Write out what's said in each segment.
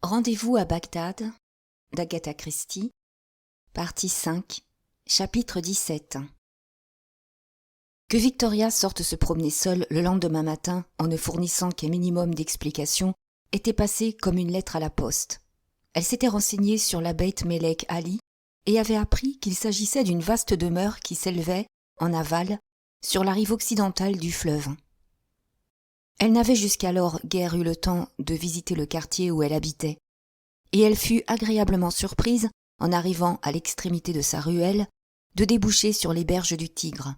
Rendez-vous à Bagdad d'Agatha Christie, partie 5, chapitre 17. Que Victoria sorte se promener seule le lendemain matin en ne fournissant qu'un minimum d'explications était passé comme une lettre à la poste. Elle s'était renseignée sur la Beit Melek Ali et avait appris qu'il s'agissait d'une vaste demeure qui s'élevait, en aval, sur la rive occidentale du fleuve. Elle n'avait jusqu'alors guère eu le temps de visiter le quartier où elle habitait, et elle fut agréablement surprise, en arrivant à l'extrémité de sa ruelle, de déboucher sur les berges du Tigre.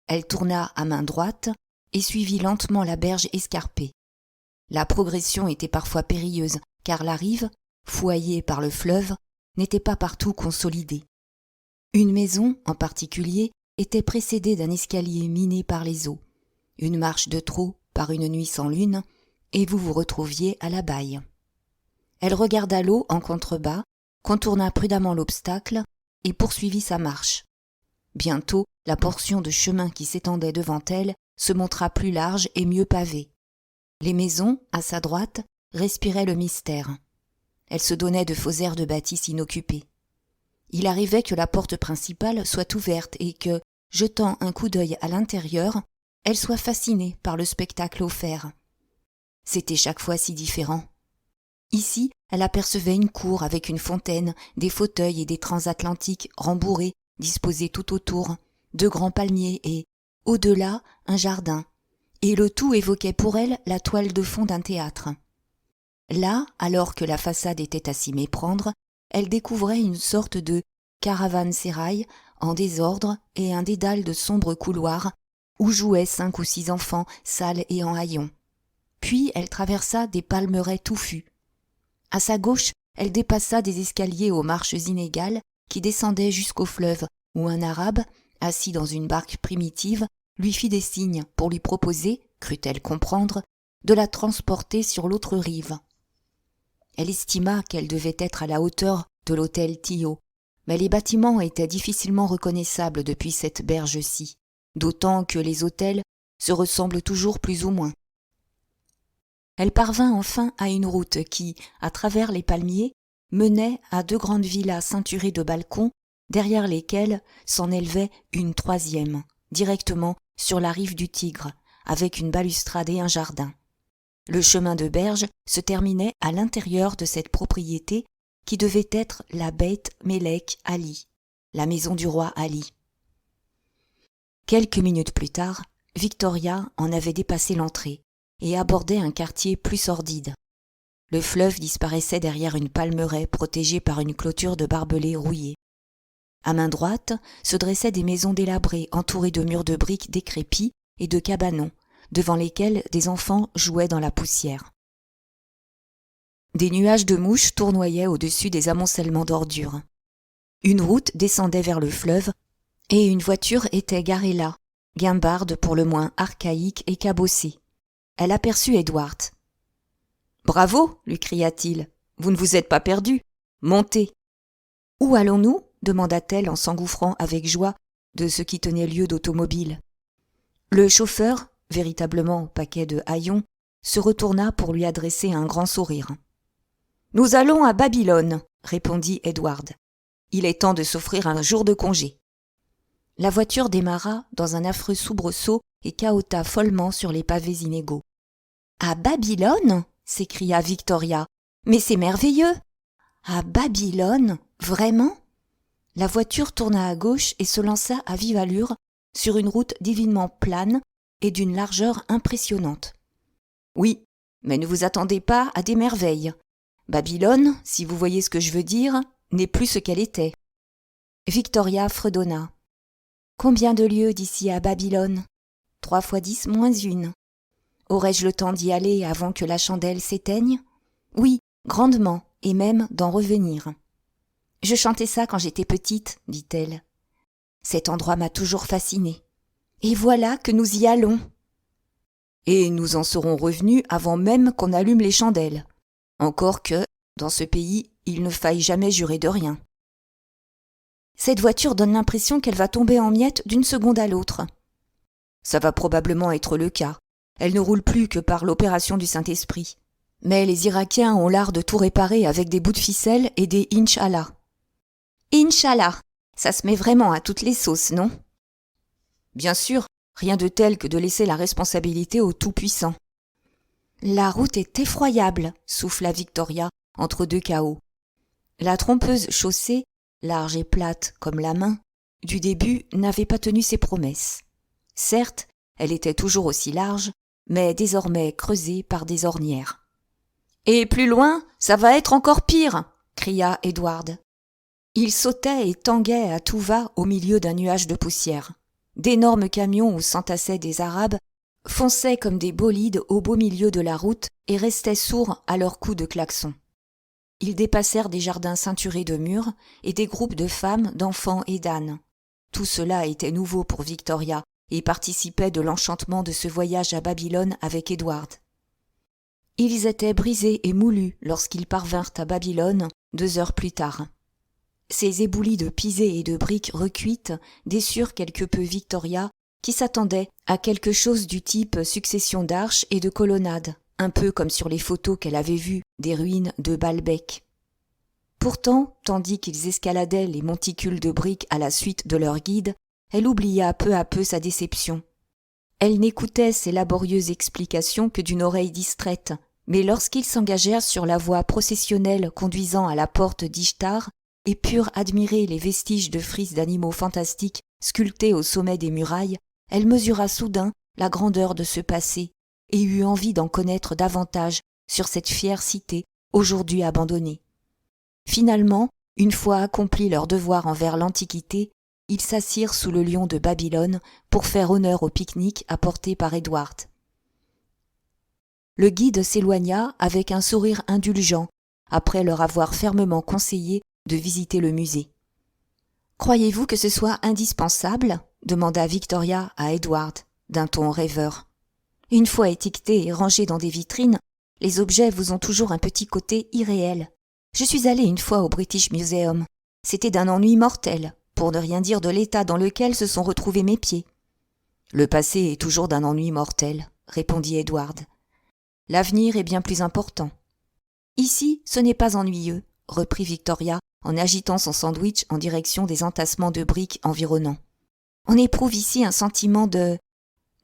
Elle tourna à main droite et suivit lentement la berge escarpée. La progression était parfois périlleuse, car la rive, fouaillée par le fleuve, n'était pas partout consolidée. Une maison, en particulier, était précédée d'un escalier miné par les eaux, une marche de trop par une nuit sans lune, et vous vous retrouviez à la baille. Elle regarda l'eau en contrebas, contourna prudemment l'obstacle et poursuivit sa marche. Bientôt, la portion de chemin qui s'étendait devant elle se montra plus large et mieux pavée. Les maisons, à sa droite, respiraient le mystère. Elles se donnaient de faux airs de bâtisse inoccupée. Il arrivait que la porte principale soit ouverte et que, jetant un coup d'œil à l'intérieur, elle soit fascinée par le spectacle offert. C'était chaque fois si différent. Ici, elle apercevait une cour avec une fontaine, des fauteuils et des transatlantiques rembourrés, disposés tout autour, de grands palmiers et, au-delà, un jardin. Et le tout évoquait pour elle la toile de fond d'un théâtre. Là, alors que la façade était à s'y méprendre, elle découvrait une sorte de caravansérail en désordre et un dédale de sombres couloirs où jouaient 5 ou 6 enfants sales et en haillons. Puis elle traversa des palmeraies touffus. À sa gauche, elle dépassa des escaliers aux marches inégales qui descendaient jusqu'au fleuve, où un arabe, assis dans une barque primitive, lui fit des signes pour lui proposer, crut-elle comprendre, de la transporter sur l'autre rive. Elle estima qu'elle devait être à la hauteur de l'hôtel Tillot, mais les bâtiments étaient difficilement reconnaissables depuis cette berge-ci, d'autant que les hôtels se ressemblent toujours plus ou moins. Elle parvint enfin à une route qui, à travers les palmiers, menait à 2 grandes villas ceinturées de balcons, derrière lesquelles s'en élevait une 3e, directement sur la rive du Tigre, avec une balustrade et un jardin. Le chemin de berge se terminait à l'intérieur de cette propriété qui devait être la Beit Melek Ali, la maison du roi Ali. Quelques minutes plus tard, Victoria en avait dépassé l'entrée et abordait un quartier plus sordide. Le fleuve disparaissait derrière une palmeraie protégée par une clôture de barbelés rouillés. À main droite se dressaient des maisons délabrées entourées de murs de briques décrépits et de cabanons, devant lesquels des enfants jouaient dans la poussière. Des nuages de mouches tournoyaient au-dessus des amoncellements d'ordures. Une route descendait vers le fleuve et une voiture était garée là, guimbarde pour le moins archaïque et cabossée. Elle aperçut Edward. « Bravo !» lui cria-t-il. « Vous ne vous êtes pas perdu. Montez !»« Où allons-nous » demanda-t-elle en s'engouffrant avec joie de ce qui tenait lieu d'automobile. Le chauffeur, véritablement paquet de haillons, se retourna pour lui adresser un grand sourire. « Nous allons à Babylone » répondit Edward. « Il est temps de s'offrir un jour de congé. » La voiture démarra dans un affreux soubresaut et cahota follement sur les pavés inégaux. « À Babylone » s'écria Victoria. « Mais c'est merveilleux !»« À Babylone ? Vraiment ?» La voiture tourna à gauche et se lança à vive allure sur une route divinement plane et d'une largeur impressionnante. « Oui, mais ne vous attendez pas à des merveilles. Babylone, si vous voyez ce que je veux dire, n'est plus ce qu'elle était. » Victoria fredonna. « Combien de lieues d'ici à Babylone ? 3 fois 10 moins 1. Aurais-je le temps d'y aller avant que la chandelle s'éteigne ? Oui, grandement, et même d'en revenir. Je chantais ça quand j'étais petite, dit-elle. Cet endroit m'a toujours fascinée. Et voilà que nous y allons. Et nous en serons revenus avant même qu'on allume les chandelles. Encore que, dans ce pays, il ne faille jamais jurer de rien. Cette voiture donne l'impression qu'elle va tomber en miettes d'une seconde à l'autre. Ça va probablement être le cas. Elle ne roule plus que par l'opération du Saint-Esprit. Mais les Irakiens ont l'art de tout réparer avec des bouts de ficelle et des Inch'Allah. Inch'Allah, ça se met vraiment à toutes les sauces, non? Bien sûr, rien de tel que de laisser la responsabilité au Tout-Puissant. La route est effroyable, souffla Victoria entre deux chaos. La trompeuse chaussée, large et plate comme la main, du début n'avait pas tenu ses promesses. Certes, elle était toujours aussi large, mais désormais creusée par des ornières. « Et plus loin, ça va être encore pire !» cria Edward. Il sautait et tanguait à tout va au milieu d'un nuage de poussière. D'énormes camions où s'entassaient des Arabes fonçaient comme des bolides au beau milieu de la route et restaient sourds à leurs coups de klaxon. Ils dépassèrent des jardins ceinturés de murs et des groupes de femmes, d'enfants et d'ânes. Tout cela était nouveau pour Victoria et participait de l'enchantement de ce voyage à Babylone avec Edward. Ils étaient brisés et moulus lorsqu'ils parvinrent à Babylone 2 heures plus tard. Ces éboulis de pisés et de briques recuites déçurent quelque peu Victoria, qui s'attendait à quelque chose du type succession d'arches et de colonnades, un peu comme sur les photos qu'elle avait vues des ruines de Baalbek. Pourtant, tandis qu'ils escaladaient les monticules de briques à la suite de leur guide, elle oublia peu à peu sa déception. Elle n'écoutait ces laborieuses explications que d'une oreille distraite, mais lorsqu'ils s'engagèrent sur la voie processionnelle conduisant à la porte d'Ishtar et purent admirer les vestiges de frises d'animaux fantastiques sculptés au sommet des murailles, elle mesura soudain la grandeur de ce passé et eut envie d'en connaître davantage sur cette fière cité aujourd'hui abandonnée. Finalement, une fois accompli leur devoir envers l'Antiquité, ils s'assirent sous le lion de Babylone pour faire honneur au pique-nique apporté par Edward. Le guide s'éloigna avec un sourire indulgent, après leur avoir fermement conseillé de visiter le musée. « Croyez-vous que ce soit indispensable ?» demanda Victoria à Edward, d'un ton rêveur. « Une fois étiquetés et rangés dans des vitrines, les objets vous ont toujours un petit côté irréel. Je suis allée une fois au British Museum. C'était d'un ennui mortel, pour ne rien dire de l'état dans lequel se sont retrouvés mes pieds. »« Le passé est toujours d'un ennui mortel, » répondit Edward. « L'avenir est bien plus important. »« Ici, ce n'est pas ennuyeux, » reprit Victoria en agitant son sandwich en direction des entassements de briques environnants. « On éprouve ici un sentiment de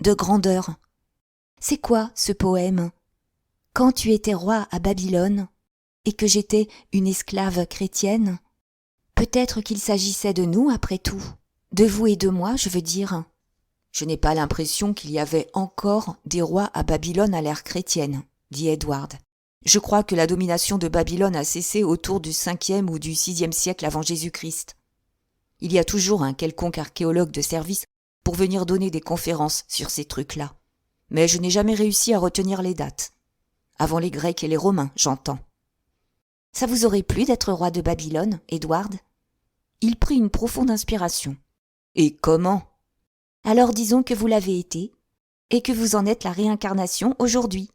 grandeur. C'est quoi ce poème ? Quand tu étais roi à Babylone et que j'étais une esclave chrétienne ? Peut-être qu'il s'agissait de nous après tout, de vous et de moi, je veux dire. Je n'ai pas l'impression qu'il y avait encore des rois à Babylone à l'ère chrétienne, dit Edward. Je crois que la domination de Babylone a cessé autour du 5e ou du 6e siècle avant Jésus-Christ. Il y a toujours un quelconque archéologue de service pour venir donner des conférences sur ces trucs-là. Mais je n'ai jamais réussi à retenir les dates. Avant les Grecs et les Romains, j'entends. Ça vous aurait plu d'être roi de Babylone, Edward ? Il prit une profonde inspiration. Et comment ? Alors disons que vous l'avez été, et que vous en êtes la réincarnation aujourd'hui.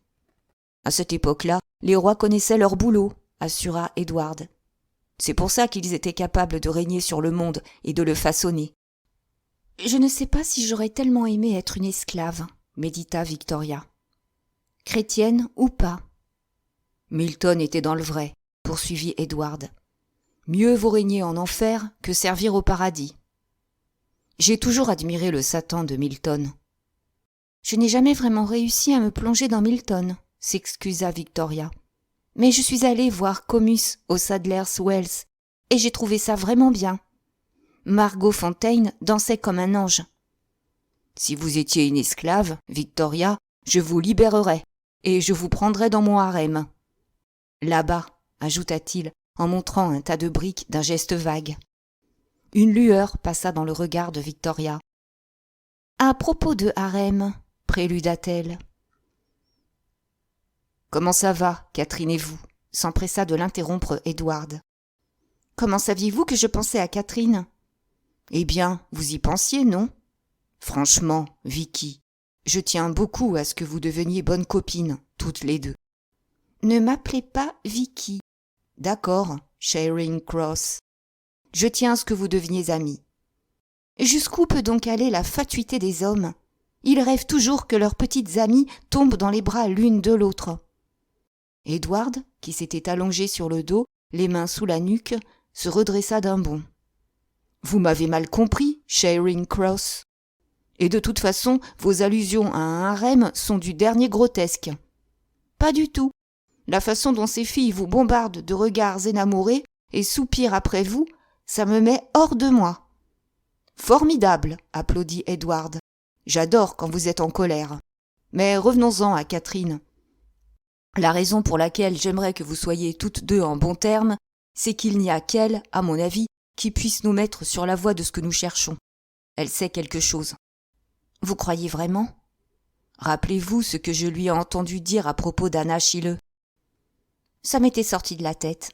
À cette époque-là, les rois connaissaient leur boulot, assura Edward. C'est pour ça qu'ils étaient capables de régner sur le monde et de le façonner. Je ne sais pas si j'aurais tellement aimé être une esclave, médita Victoria. Chrétienne ou pas. Milton était dans le vrai, poursuivit Edward. Mieux vaut régner en enfer que servir au paradis. J'ai toujours admiré le Satan de Milton. Je n'ai jamais vraiment réussi à me plonger dans Milton, s'excusa Victoria. Mais je suis allée voir Comus au Sadler's Wells, et j'ai trouvé ça vraiment bien. Margot Fontaine dansait comme un ange. Si vous étiez une esclave, Victoria, je vous libérerais, et je vous prendrais dans mon harem. Là-bas, ajouta-t-il, en montrant un tas de briques d'un geste vague. Une lueur passa dans le regard de Victoria. « À propos de harem, » préluda-t-elle. « Comment ça va, Catherine et vous ?» s'empressa de l'interrompre Edward. « Comment saviez-vous que je pensais à Catherine ?»« Eh bien, vous y pensiez, non ? Franchement, Vicky, je tiens beaucoup à ce que vous deveniez bonnes copines, toutes les deux. »« Ne m'appelez pas Vicky. »« D'accord, Charing Cross. Je tiens à ce que vous deveniez amis. » Jusqu'où peut donc aller la fatuité des hommes ? Ils rêvent toujours que leurs petites amies tombent dans les bras l'une de l'autre. Edward, qui s'était allongé sur le dos, les mains sous la nuque, se redressa d'un bond. « Vous m'avez mal compris, Charing Cross. Et de toute façon, vos allusions à un harem sont du dernier grotesque. »« Pas du tout. La façon dont ces filles vous bombardent de regards énamourés et soupirent après vous, ça me met hors de moi. »« Formidable, » applaudit Edward. « J'adore quand vous êtes en colère. Mais revenons-en à Catherine. La raison pour laquelle j'aimerais que vous soyez toutes deux en bons termes, c'est qu'il n'y a qu'elle, à mon avis, qui puisse nous mettre sur la voie de ce que nous cherchons. Elle sait quelque chose. » « Vous croyez vraiment ? Rappelez-vous ce que je lui ai entendu dire à propos d'Anna Schiller. Ça m'était sorti de la tête.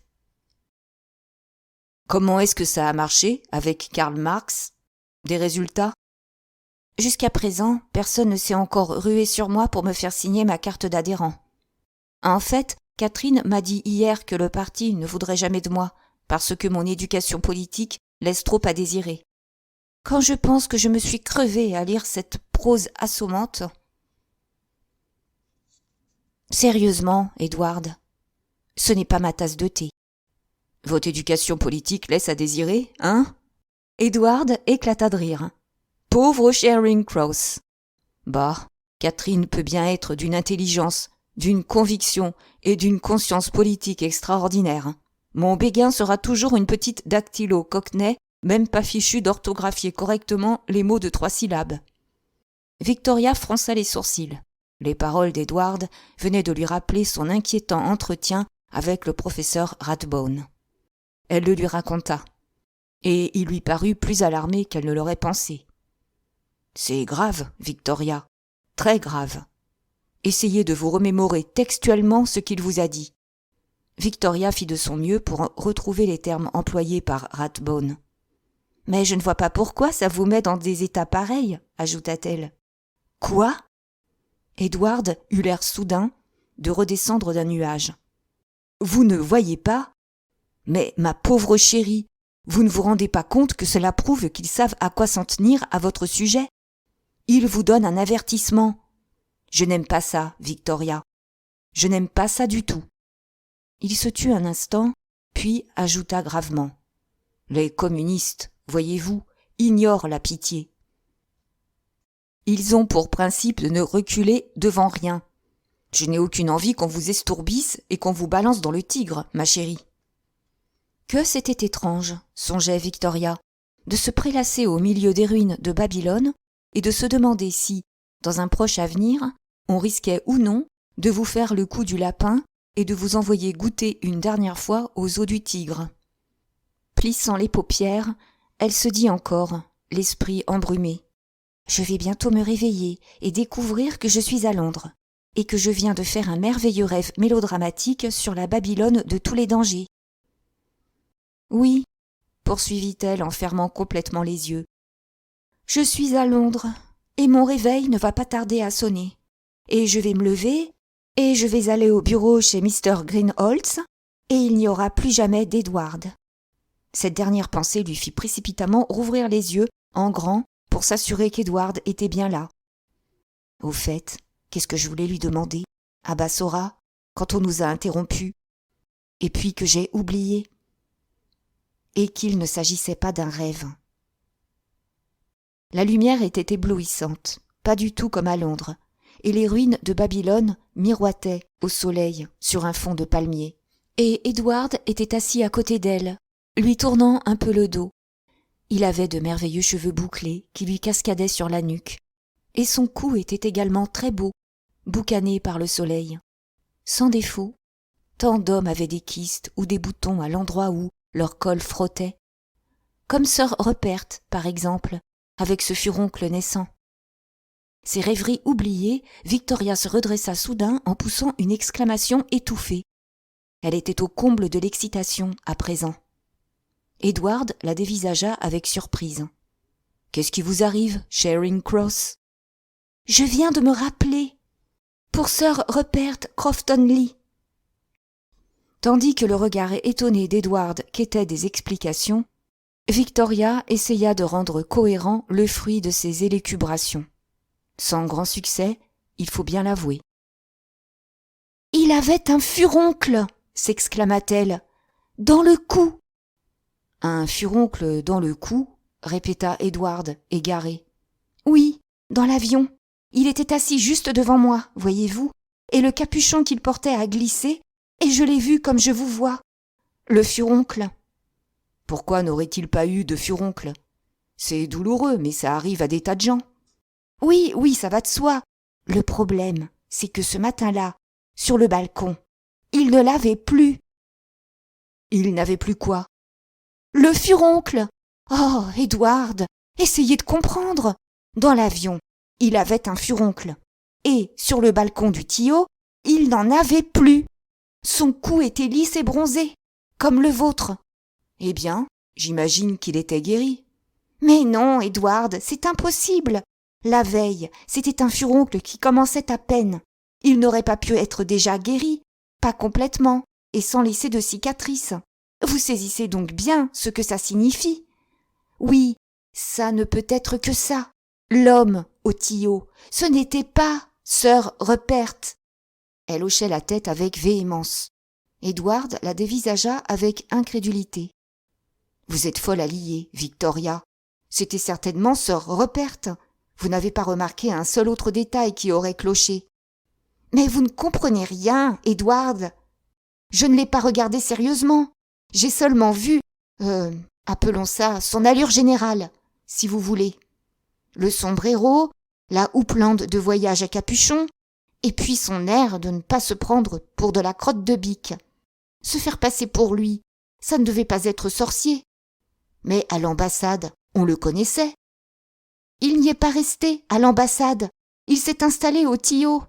Comment est-ce que ça a marché avec Karl Marx ? Des résultats ? Jusqu'à présent, personne ne s'est encore rué sur moi pour me faire signer ma carte d'adhérent. En fait, Catherine m'a dit hier que le parti ne voudrait jamais de moi, parce que mon éducation politique laisse trop à désirer. Quand je pense que je me suis crevée à lire cette prose assommante. Sérieusement, Edward, ce n'est pas ma tasse de thé. Votre éducation politique laisse à désirer, hein ? Edward éclata de rire. Pauvre Charing Cross. Bah, Catherine peut bien être d'une intelligence, d'une conviction et d'une conscience politique extraordinaire. Mon béguin sera toujours une petite dactylo cockney, même pas fichu d'orthographier correctement les mots de 3 syllabes. Victoria fronça les sourcils. Les paroles d'Edward venaient de lui rappeler son inquiétant entretien avec le professeur Rathbone. Elle le lui raconta, et il lui parut plus alarmé qu'elle ne l'aurait pensé. « C'est grave, Victoria, très grave. Essayez de vous remémorer textuellement ce qu'il vous a dit. » Victoria fit de son mieux pour retrouver les termes employés par Rathbone. « Mais je ne vois pas pourquoi ça vous met dans des états pareils, » ajouta-t-elle. « Quoi ?» Edward eut l'air soudain de redescendre d'un nuage. « Vous ne voyez pas ? Mais ma pauvre chérie, vous ne vous rendez pas compte que cela prouve qu'ils savent à quoi s'en tenir à votre sujet ? Ils vous donnent un avertissement. Je n'aime pas ça, Victoria. Je n'aime pas ça du tout. » Il se tut un instant, puis ajouta gravement. « Les communistes, voyez-vous, ignorent la pitié. Ils ont pour principe de ne reculer devant rien. Je n'ai aucune envie qu'on vous estourbisse et qu'on vous balance dans le Tigre, ma chérie. » Que c'était étrange, songeait Victoria, de se prélasser au milieu des ruines de Babylone et de se demander si, dans un proche avenir, on risquait ou non de vous faire le coup du lapin et de vous envoyer goûter une dernière fois aux eaux du Tigre. Plissant les paupières, elle se dit encore, l'esprit embrumé. « Je vais bientôt me réveiller et découvrir que je suis à Londres, et que je viens de faire un merveilleux rêve mélodramatique sur la Babylone de tous les dangers. » Oui, poursuivit-elle en fermant complètement les yeux. Je suis à Londres, et mon réveil ne va pas tarder à sonner. Et je vais me lever, et je vais aller au bureau chez Mr. Greenholz, et il n'y aura plus jamais d'Edward. Cette dernière pensée lui fit précipitamment rouvrir les yeux en grand pour s'assurer qu'Edward était bien là. Au fait, qu'est-ce que je voulais lui demander, à Bassora, quand on nous a interrompus, et puis que j'ai oublié, et qu'il ne s'agissait pas d'un rêve. La lumière était éblouissante, pas du tout comme à Londres, et les ruines de Babylone miroitaient au soleil sur un fond de palmiers. Et Edward était assis à côté d'elle, lui tournant un peu le dos. Il avait de merveilleux cheveux bouclés qui lui cascadaient sur la nuque, et son cou était également très beau, boucané par le soleil. Sans défaut, tant d'hommes avaient des kystes ou des boutons à l'endroit où leur col frottait, comme Sir Rupert, par exemple, avec ce furoncle naissant. Ses rêveries oubliées, Victoria se redressa soudain en poussant une exclamation étouffée. Elle était au comble de l'excitation à présent. Edward la dévisagea avec surprise. « Qu'est-ce qui vous arrive, Charing Cross ?»« Je viens de me rappeler. Pour Sir Rupert Crofton-Lee. » Tandis que le regard étonné d'Edward quêtait des explications, Victoria essaya de rendre cohérent le fruit de ses élucubrations. Sans grand succès, il faut bien l'avouer. Il avait un furoncle, s'exclama-t-elle. Dans le cou. Un furoncle dans le cou, répéta Edward, égaré. Oui, dans l'avion. Il était assis juste devant moi, voyez-vous, et le capuchon qu'il portait a glissé, et je l'ai vu comme je vous vois. Le furoncle. Pourquoi n'aurait-il pas eu de furoncle? C'est douloureux, mais ça arrive à des tas de gens. Oui, ça va de soi. Le problème, c'est que ce matin-là, sur le balcon, il ne l'avait plus. Il n'avait plus quoi? Le furoncle. Oh, Edward, essayez de comprendre. Dans l'avion, il avait un furoncle. Et sur le balcon du Tio, il n'en avait plus. Son cou était lisse et bronzé, comme le vôtre. Eh bien, j'imagine qu'il était guéri. Mais non, Edward, c'est impossible. La veille, c'était un furoncle qui commençait à peine. Il n'aurait pas pu être déjà guéri, pas complètement, et sans laisser de cicatrices. Vous saisissez donc bien ce que ça signifie. Oui, ça ne peut être que ça. L'homme au Tio, ce n'était pas sœur Rupert. Elle hochait la tête avec véhémence. Edward la dévisagea avec incrédulité. Vous êtes folle à lier, Victoria. C'était certainement sœur Rupert. Vous n'avez pas remarqué un seul autre détail qui aurait cloché. Mais vous ne comprenez rien, Edward. Je ne l'ai pas regardé sérieusement. J'ai seulement vu, appelons ça son allure générale, si vous voulez. Le sombrero, la houppelande de voyage à capuchon, et puis son air de ne pas se prendre pour de la crotte de bique. Se faire passer pour lui, ça ne devait pas être sorcier. Mais à l'ambassade, on le connaissait. Il n'y est pas resté à l'ambassade. Il s'est installé au Tio.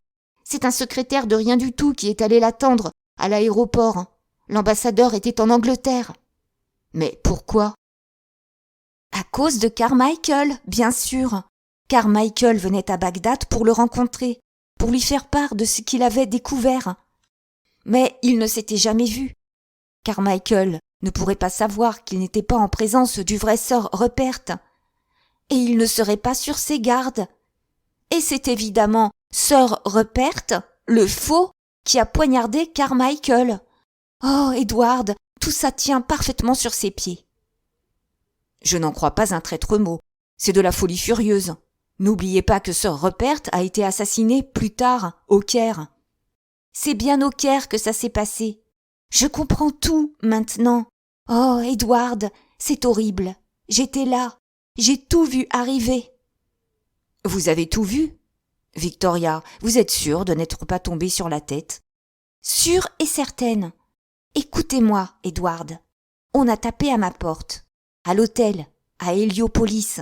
C'est un secrétaire de rien du tout qui est allé l'attendre à l'aéroport. L'ambassadeur était en Angleterre. Mais pourquoi? À cause de Carmichael, bien sûr. Carmichael venait à Bagdad pour le rencontrer, pour lui faire part de ce qu'il avait découvert. Mais il ne s'était jamais vu. Carmichael ne pourrait pas savoir qu'il n'était pas en présence du vrai sir Rupert. Et il ne serait pas sur ses gardes. Et c'est évidemment sir Rupert, le faux, qui a poignardé Carmichael. Oh, Edward, tout ça tient parfaitement sur ses pieds. Je n'en crois pas un traître mot. C'est de la folie furieuse. N'oubliez pas que sir Rupert a été assassiné plus tard, au Caire. C'est bien au Caire que ça s'est passé. Je comprends tout, maintenant. Oh, Edward, c'est horrible. J'étais là. J'ai tout vu arriver. Vous avez tout vu? Victoria, vous êtes sûre de n'être pas tombée sur la tête? Sûre et certaine. Écoutez-moi, Edward. On a tapé à ma porte. À l'hôtel, à Héliopolis.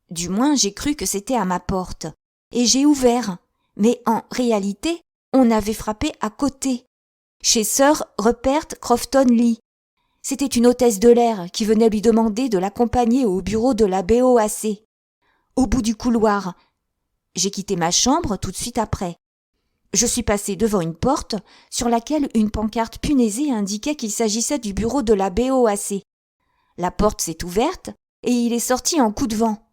Du moins, j'ai cru que c'était à ma porte. Et j'ai ouvert. Mais en réalité, on avait frappé à côté. Chez sir Rupert Crofton Lee. C'était une hôtesse de l'air qui venait lui demander de l'accompagner au bureau de la BOAC. Au bout du couloir. J'ai quitté ma chambre tout de suite après. Je suis passée devant une porte sur laquelle une pancarte punaisée indiquait qu'il s'agissait du bureau de la BOAC. La porte s'est ouverte et il est sorti en coup de vent.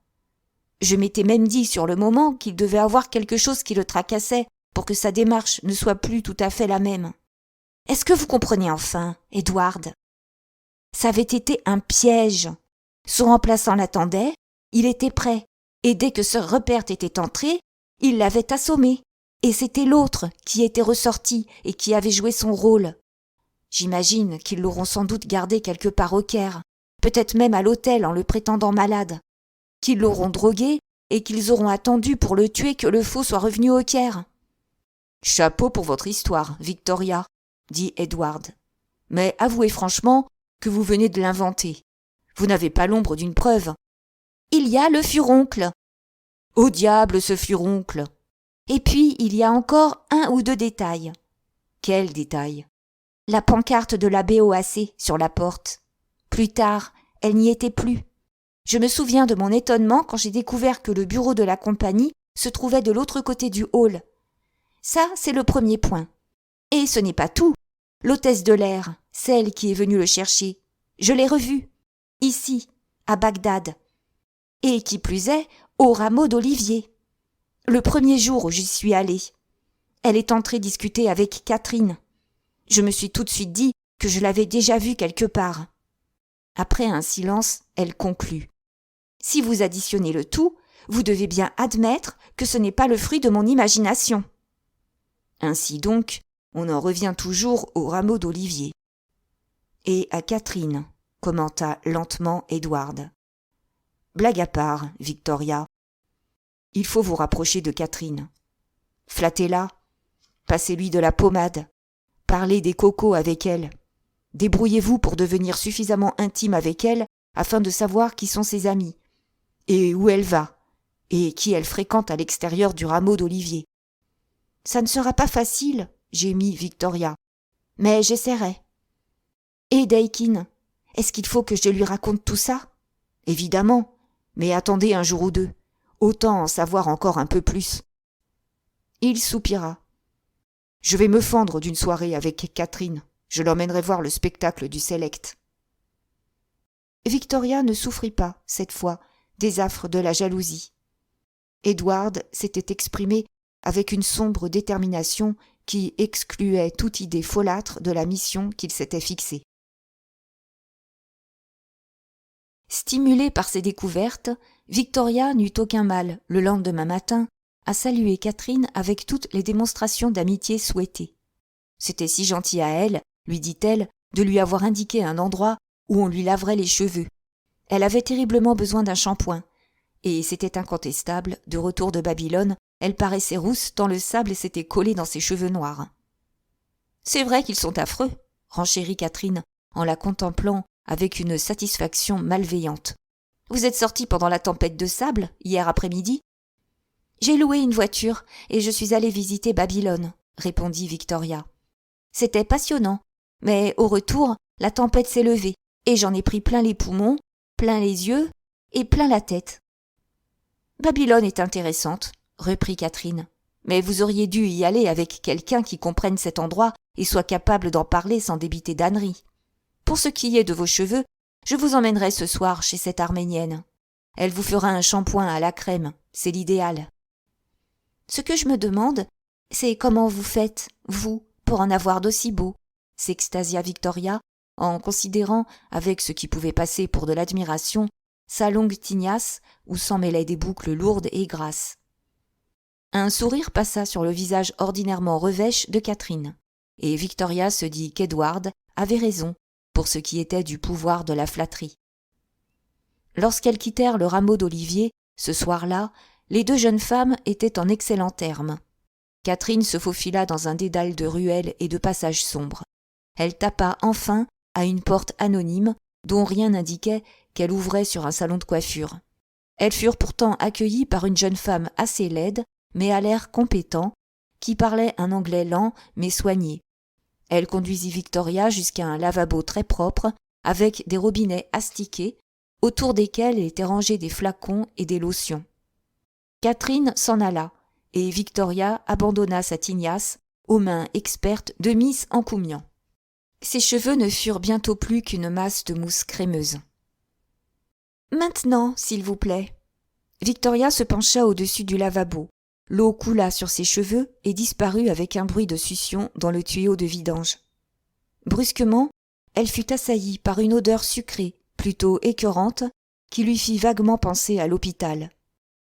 Je m'étais même dit sur le moment qu'il devait avoir quelque chose qui le tracassait pour que sa démarche ne soit plus tout à fait la même. Est-ce que vous comprenez enfin, Edward? Ça avait été un piège. Son remplaçant l'attendait, il était prêt, et dès que sir Rupert était entré, il l'avait assommé. Et c'était l'autre qui était ressorti et qui avait joué son rôle. J'imagine qu'ils l'auront sans doute gardé quelque part au Caire, peut-être même à l'hôtel en le prétendant malade, qu'ils l'auront drogué et qu'ils auront attendu pour le tuer que le faux soit revenu au Caire. Chapeau pour votre histoire, Victoria, dit Edward. Mais avouez franchement que vous venez de l'inventer. Vous n'avez pas l'ombre d'une preuve. Il y a le furoncle. Au diable ce furoncle. Et puis, il y a encore un ou deux détails. Quels détails? La pancarte de la BOAC sur la porte. Plus tard, elle n'y était plus. Je me souviens de mon étonnement quand j'ai découvert que le bureau de la compagnie se trouvait de l'autre côté du hall. Ça, c'est le premier point. Et ce n'est pas tout. L'hôtesse de l'air, celle qui est venue le chercher, je l'ai revue, ici, à Bagdad. Et qui plus est, au rameau d'olivier. Le premier jour où j'y suis allée. Elle est entrée discuter avec Catherine. Je me suis tout de suite dit que je l'avais déjà vue quelque part. » Après un silence, elle conclut. « Si vous additionnez le tout, vous devez bien admettre que ce n'est pas le fruit de mon imagination. » Ainsi donc, on en revient toujours au rameau d'olivier. « Et à Catherine, » commenta lentement Edward. « Blague à part, Victoria. Il faut vous rapprocher de Catherine. Flattez-la, passez-lui de la pommade, parlez des cocos avec elle. Débrouillez-vous pour devenir suffisamment intime avec elle afin de savoir qui sont ses amis, et où elle va, et qui elle fréquente à l'extérieur du rameau d'olivier. »« Ça ne sera pas facile, » gémit Victoria, « mais j'essaierai. »« Et Dakin, est-ce qu'il faut que je lui raconte tout ça ? » ?»« Évidemment, mais attendez un jour ou deux. Autant en savoir encore un peu plus. » Il soupira. « Je vais me fendre d'une soirée avec Catherine. Je l'emmènerai voir le spectacle du Select. » Victoria ne souffrit pas, cette fois, des affres de la jalousie. Edward s'était exprimé avec une sombre détermination qui excluait toute idée folâtre de la mission qu'il s'était fixée. Stimulée par ces découvertes, Victoria n'eut aucun mal, le lendemain matin, à saluer Catherine avec toutes les démonstrations d'amitié souhaitées. C'était si gentil à elle, lui dit-elle, de lui avoir indiqué un endroit où on lui laverait les cheveux. Elle avait terriblement besoin d'un shampoing, et c'était incontestable, de retour de Babylone, elle paraissait rousse tant le sable s'était collé dans ses cheveux noirs. « C'est vrai qu'ils sont affreux, » renchérit Catherine, en la contemplant avec une satisfaction malveillante. « Vous êtes sortie pendant la tempête de sable, hier après-midi ? » « J'ai loué une voiture, et je suis allée visiter Babylone, » répondit Victoria. « C'était passionnant, mais au retour, la tempête s'est levée, et j'en ai pris plein les poumons, plein les yeux, et plein la tête. »« Babylone est intéressante, » reprit Catherine, « mais vous auriez dû y aller avec quelqu'un qui comprenne cet endroit et soit capable d'en parler sans débiter d'âneries. Pour ce qui est de vos cheveux, je vous emmènerai ce soir chez cette Arménienne. Elle vous fera un shampoing à la crème, c'est l'idéal. » « Ce que je me demande, c'est comment vous faites, vous, pour en avoir d'aussi beaux, » s'extasia Victoria, en considérant, avec ce qui pouvait passer pour de l'admiration, sa longue tignasse où s'en mêlaient des boucles lourdes et grasses. Un sourire passa sur le visage ordinairement revêche de Catherine, et Victoria se dit qu'Edward avait raison pour ce qui était du pouvoir de la flatterie. Lorsqu'elles quittèrent le rameau d'olivier, ce soir-là, les deux jeunes femmes étaient en excellents termes. Catherine se faufila dans un dédale de ruelles et de passages sombres. Elle tapa enfin à une porte anonyme dont rien n'indiquait qu'elle ouvrait sur un salon de coiffure. Elles furent pourtant accueillies par une jeune femme assez laide, mais à l'air compétent, qui parlait un anglais lent mais soigné. Elle conduisit Victoria jusqu'à un lavabo très propre, avec des robinets astiqués, autour desquels étaient rangés des flacons et des lotions. Catherine s'en alla, et Victoria abandonna sa tignasse aux mains expertes de Miss Encoumian. Ses cheveux ne furent bientôt plus qu'une masse de mousse crémeuse. « Maintenant, s'il vous plaît. » Victoria se pencha au-dessus du lavabo. L'eau coula sur ses cheveux et disparut avec un bruit de succion dans le tuyau de vidange. Brusquement, elle fut assaillie par une odeur sucrée, plutôt écœurante, qui lui fit vaguement penser à l'hôpital.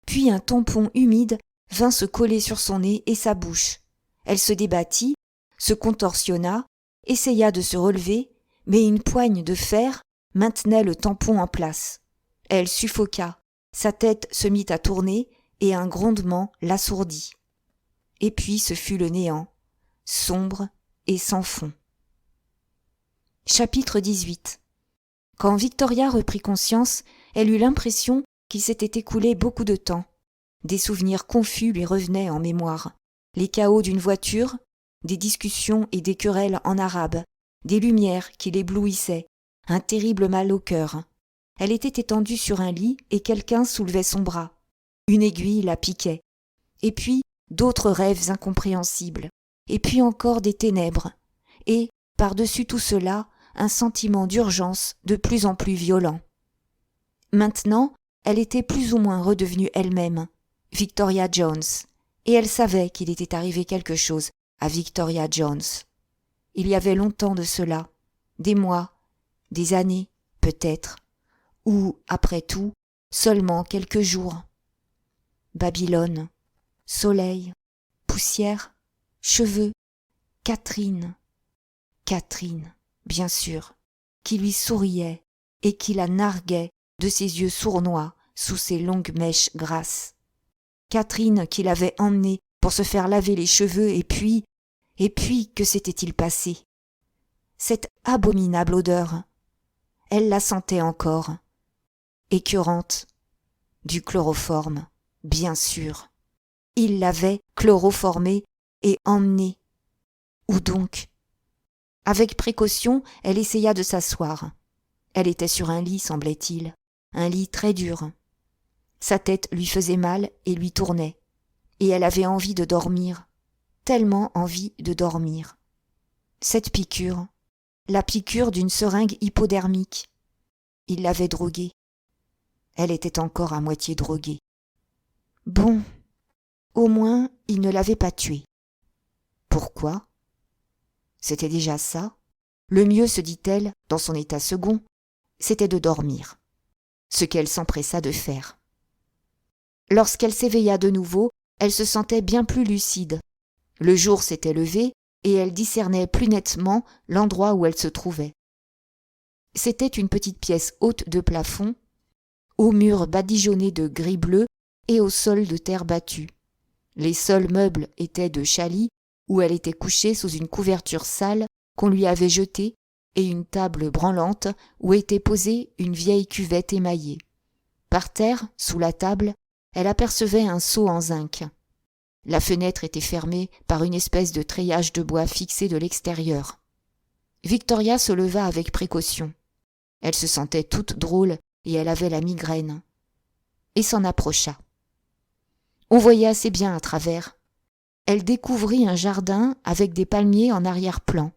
Puis un tampon humide vint se coller sur son nez et sa bouche. Elle se débattit, se contorsionna, essaya de se relever, mais une poigne de fer maintenait le tampon en place. Elle suffoqua, sa tête se mit à tourner et un grondement l'assourdit. Et puis ce fut le néant, sombre et sans fond. Chapitre 18. Quand Victoria reprit conscience, elle eut l'impression qu'il s'était écoulé beaucoup de temps. Des souvenirs confus lui revenaient en mémoire. Les chaos d'une voiture, des discussions et des querelles en arabe, des lumières qui l'éblouissaient, un terrible mal au cœur. Elle était étendue sur un lit et quelqu'un soulevait son bras. Une aiguille la piquait. Et puis d'autres rêves incompréhensibles. Et puis encore des ténèbres. Et, par-dessus tout cela, un sentiment d'urgence de plus en plus violent. Maintenant, elle était plus ou moins redevenue elle-même, Victoria Jones, et elle savait qu'il était arrivé quelque chose à Victoria Jones. Il y avait longtemps de cela, des mois, des années, peut-être, ou, après tout, seulement quelques jours. Babylone, soleil, poussière, cheveux, Catherine, bien sûr, qui lui souriait et qui la narguait de ses yeux sournois sous ses longues mèches grasses. Catherine qui l'avait emmenée pour se faire laver les cheveux et puis, que s'était-il passé? Cette abominable odeur, elle la sentait encore, écœurante, du chloroforme, bien sûr. Il l'avait chloroformée et emmenée. Où donc? Avec précaution, elle essaya de s'asseoir. Elle était sur un lit, semblait-il, un lit très dur. Sa tête lui faisait mal et lui tournait, et elle avait envie de dormir, tellement envie de dormir. Cette piqûre, la piqûre d'une seringue hypodermique. Il l'avait droguée. Elle était encore à moitié droguée. Bon, au moins il ne l'avait pas tuée. Pourquoi? C'était déjà ça. Le mieux, se dit-elle, dans son état second, c'était de dormir, ce qu'elle s'empressa de faire. Lorsqu'elle s'éveilla de nouveau, elle se sentait bien plus lucide. Le jour s'était levé et elle discernait plus nettement l'endroit où elle se trouvait. C'était une petite pièce haute de plafond, aux murs badigeonnés de gris bleu et au sol de terre battue. Les seuls meubles étaient de chalis où elle était couchée sous une couverture sale qu'on lui avait jetée et une table branlante où était posée une vieille cuvette émaillée. Par terre, sous la table, elle apercevait un seau en zinc. La fenêtre était fermée par une espèce de treillage de bois fixé de l'extérieur. Victoria se leva avec précaution. Elle se sentait toute drôle et elle avait la migraine. Et s'en approcha. On voyait assez bien à travers. Elle découvrit un jardin avec des palmiers en arrière-plan.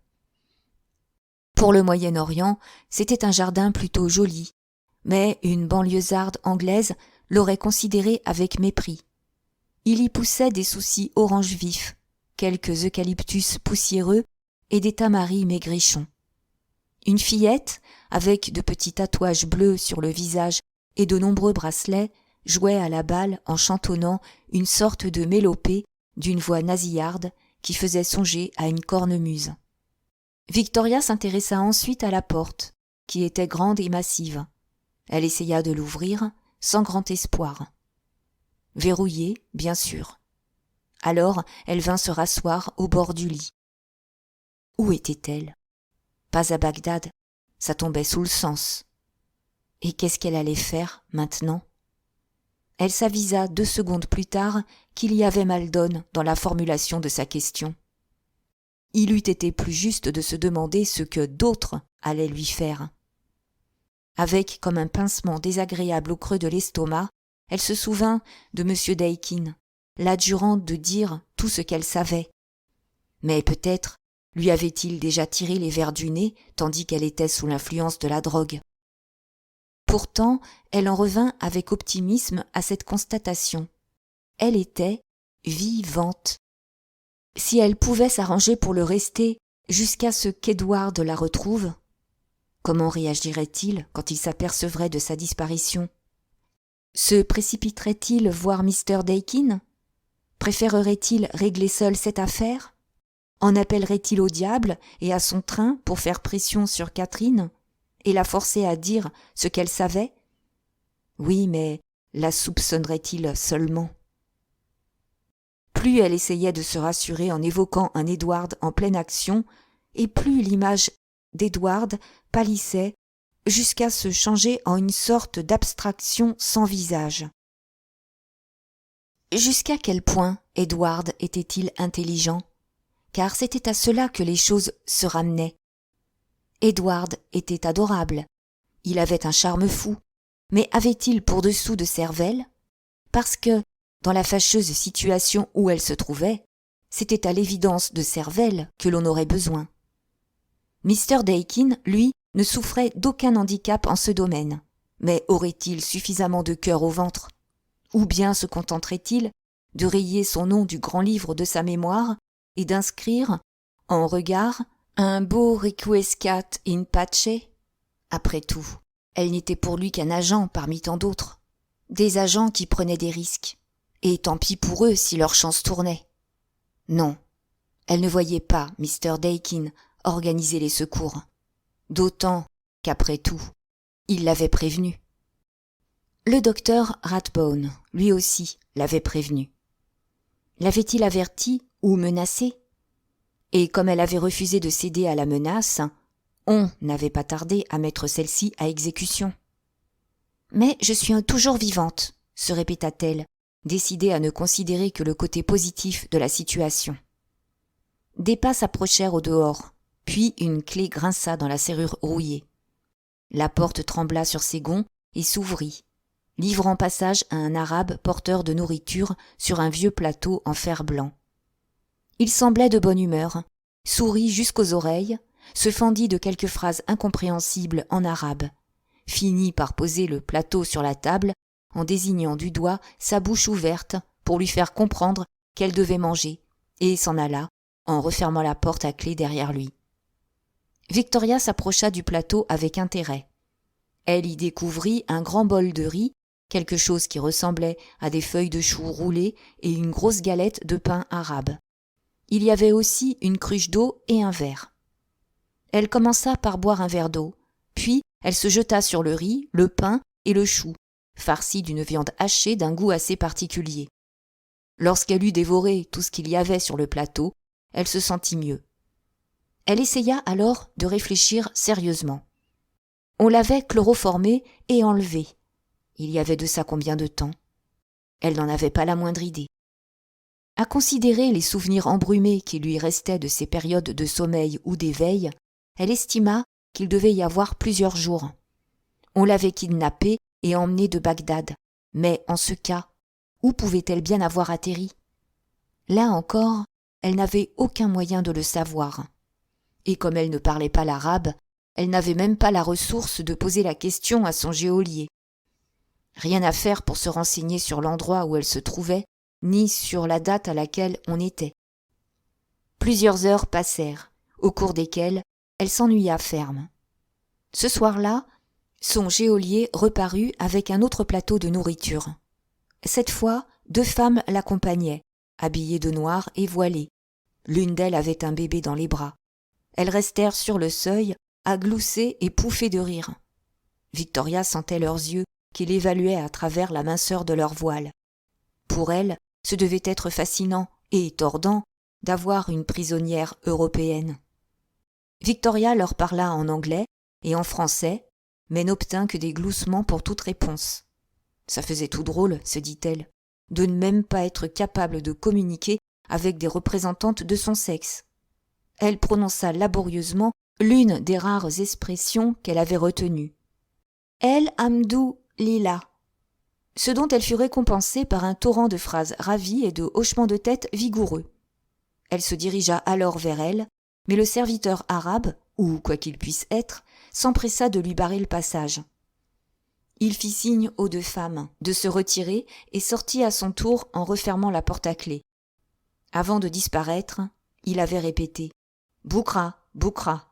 Pour le Moyen-Orient, c'était un jardin plutôt joli, mais une banlieusarde anglaise l'aurait considéré avec mépris. Il y poussait des soucis orange vifs, quelques eucalyptus poussiéreux et des tamaris maigrichons. Une fillette, avec de petits tatouages bleus sur le visage et de nombreux bracelets, jouait à la balle en chantonnant une sorte de mélopée d'une voix nasillarde qui faisait songer à une cornemuse. Victoria s'intéressa ensuite à la porte, qui était grande et massive. Elle essaya de l'ouvrir, sans grand espoir. Verrouillée, bien sûr. Alors, elle vint se rasseoir au bord du lit. Où était-elle? Pas à Bagdad, ça tombait sous le sens. Et qu'est-ce qu'elle allait faire maintenant? Elle s'avisa 2 secondes plus tard qu'il y avait mal donne dans la formulation de sa question. Il eût été plus juste de se demander ce que d'autres allaient lui faire. Avec comme un pincement désagréable au creux de l'estomac, elle se souvint de M. Dakin, l'adjurant de dire tout ce qu'elle savait. Mais peut-être lui avait-il déjà tiré les vers du nez tandis qu'elle était sous l'influence de la drogue. Pourtant, elle en revint avec optimisme à cette constatation. Elle était vivante. Si elle pouvait s'arranger pour le rester jusqu'à ce qu'Edward la retrouve, comment réagirait-il quand il s'apercevrait de sa disparition? Se précipiterait-il voir Mr. Dakin? Préférerait-il régler seul cette affaire? En appellerait-il au diable et à son train pour faire pression sur Catherine et la forcer à dire ce qu'elle savait? Oui, mais la soupçonnerait-il seulement? Plus elle essayait de se rassurer en évoquant un Edward en pleine action, et plus l'image d'Edward pâlissait jusqu'à se changer en une sorte d'abstraction sans visage. Jusqu'à quel point Edward était-il intelligent? Car c'était à cela que les choses se ramenaient. Edward était adorable. Il avait un charme fou. Mais avait-il pour dessous de cervelle? Parce que, dans la fâcheuse situation où elle se trouvait, c'était à l'évidence de cervelle que l'on aurait besoin. Mr. Dakin, lui, ne souffrait d'aucun handicap en ce domaine. Mais aurait-il suffisamment de cœur au ventre? Ou bien se contenterait-il de rayer son nom du grand livre de sa mémoire et d'inscrire, en regard, un beau requiescat in pace. Après tout, elle n'était pour lui qu'un agent parmi tant d'autres, des agents qui prenaient des risques, et tant pis pour eux si leur chance tournait. Non, elle ne voyait pas Mr. Dakin organiser les secours, d'autant qu'après tout, il l'avait prévenu. Le docteur Rathbone, lui aussi, l'avait prévenu. L'avait-il averti ou menacé? Et comme elle avait refusé de céder à la menace, on n'avait pas tardé à mettre celle-ci à exécution. « Mais je suis toujours vivante », se répéta-t-elle, décidée à ne considérer que le côté positif de la situation. Des pas s'approchèrent au dehors, puis une clé grinça dans la serrure rouillée. La porte trembla sur ses gonds et s'ouvrit, livrant passage à un arabe porteur de nourriture sur un vieux plateau en fer blanc. Il semblait de bonne humeur, sourit jusqu'aux oreilles, se fendit de quelques phrases incompréhensibles en arabe, finit par poser le plateau sur la table en désignant du doigt sa bouche ouverte pour lui faire comprendre qu'elle devait manger, et s'en alla en refermant la porte à clé derrière lui. Victoria s'approcha du plateau avec intérêt. Elle y découvrit un grand bol de riz, quelque chose qui ressemblait à des feuilles de chou roulées et une grosse galette de pain arabe. Il y avait aussi une cruche d'eau et un verre. Elle commença par boire un verre d'eau, puis elle se jeta sur le riz, le pain et le chou, farcis d'une viande hachée d'un goût assez particulier. Lorsqu'elle eut dévoré tout ce qu'il y avait sur le plateau, elle se sentit mieux. Elle essaya alors de réfléchir sérieusement. On l'avait chloroformée et enlevée. Il y avait de ça combien de temps? Elle n'en avait pas la moindre idée. À considérer les souvenirs embrumés qui lui restaient de ces périodes de sommeil ou d'éveil, elle estima qu'il devait y avoir plusieurs jours. On l'avait kidnappée et emmenée de Bagdad, mais en ce cas, où pouvait-elle bien avoir atterri? Là encore, elle n'avait aucun moyen de le savoir. Et comme elle ne parlait pas l'arabe, elle n'avait même pas la ressource de poser la question à son geôlier. Rien à faire pour se renseigner sur l'endroit où elle se trouvait, ni sur la date à laquelle on était. Plusieurs heures passèrent, au cours desquelles elle s'ennuya ferme. Ce soir-là, son geôlier reparut avec un autre plateau de nourriture. Cette fois, 2 femmes l'accompagnaient, habillées de noir et voilées. L'une d'elles avait un bébé dans les bras. Elles restèrent sur le seuil, à glousser et pouffer de rire. Victoria sentait leurs yeux qui l'évaluaient à travers la minceur de leur voile. Pour elle, ce devait être fascinant et tordant d'avoir une prisonnière européenne. Victoria leur parla en anglais et en français, mais n'obtint que des gloussements pour toute réponse. Ça faisait tout drôle, se dit-elle, de ne même pas être capable de communiquer avec des représentantes de son sexe. Elle prononça laborieusement l'une des rares expressions qu'elle avait retenues. El Hamdou Lila, ce dont elle fut récompensée par un torrent de phrases ravies et de hochements de tête vigoureux. Elle se dirigea alors vers elle, mais le serviteur arabe, ou quoi qu'il puisse être, s'empressa de lui barrer le passage. Il fit signe aux 2 femmes de se retirer et sortit à son tour en refermant la porte à clé. Avant de disparaître, il avait répété « Boukra, Boukra ».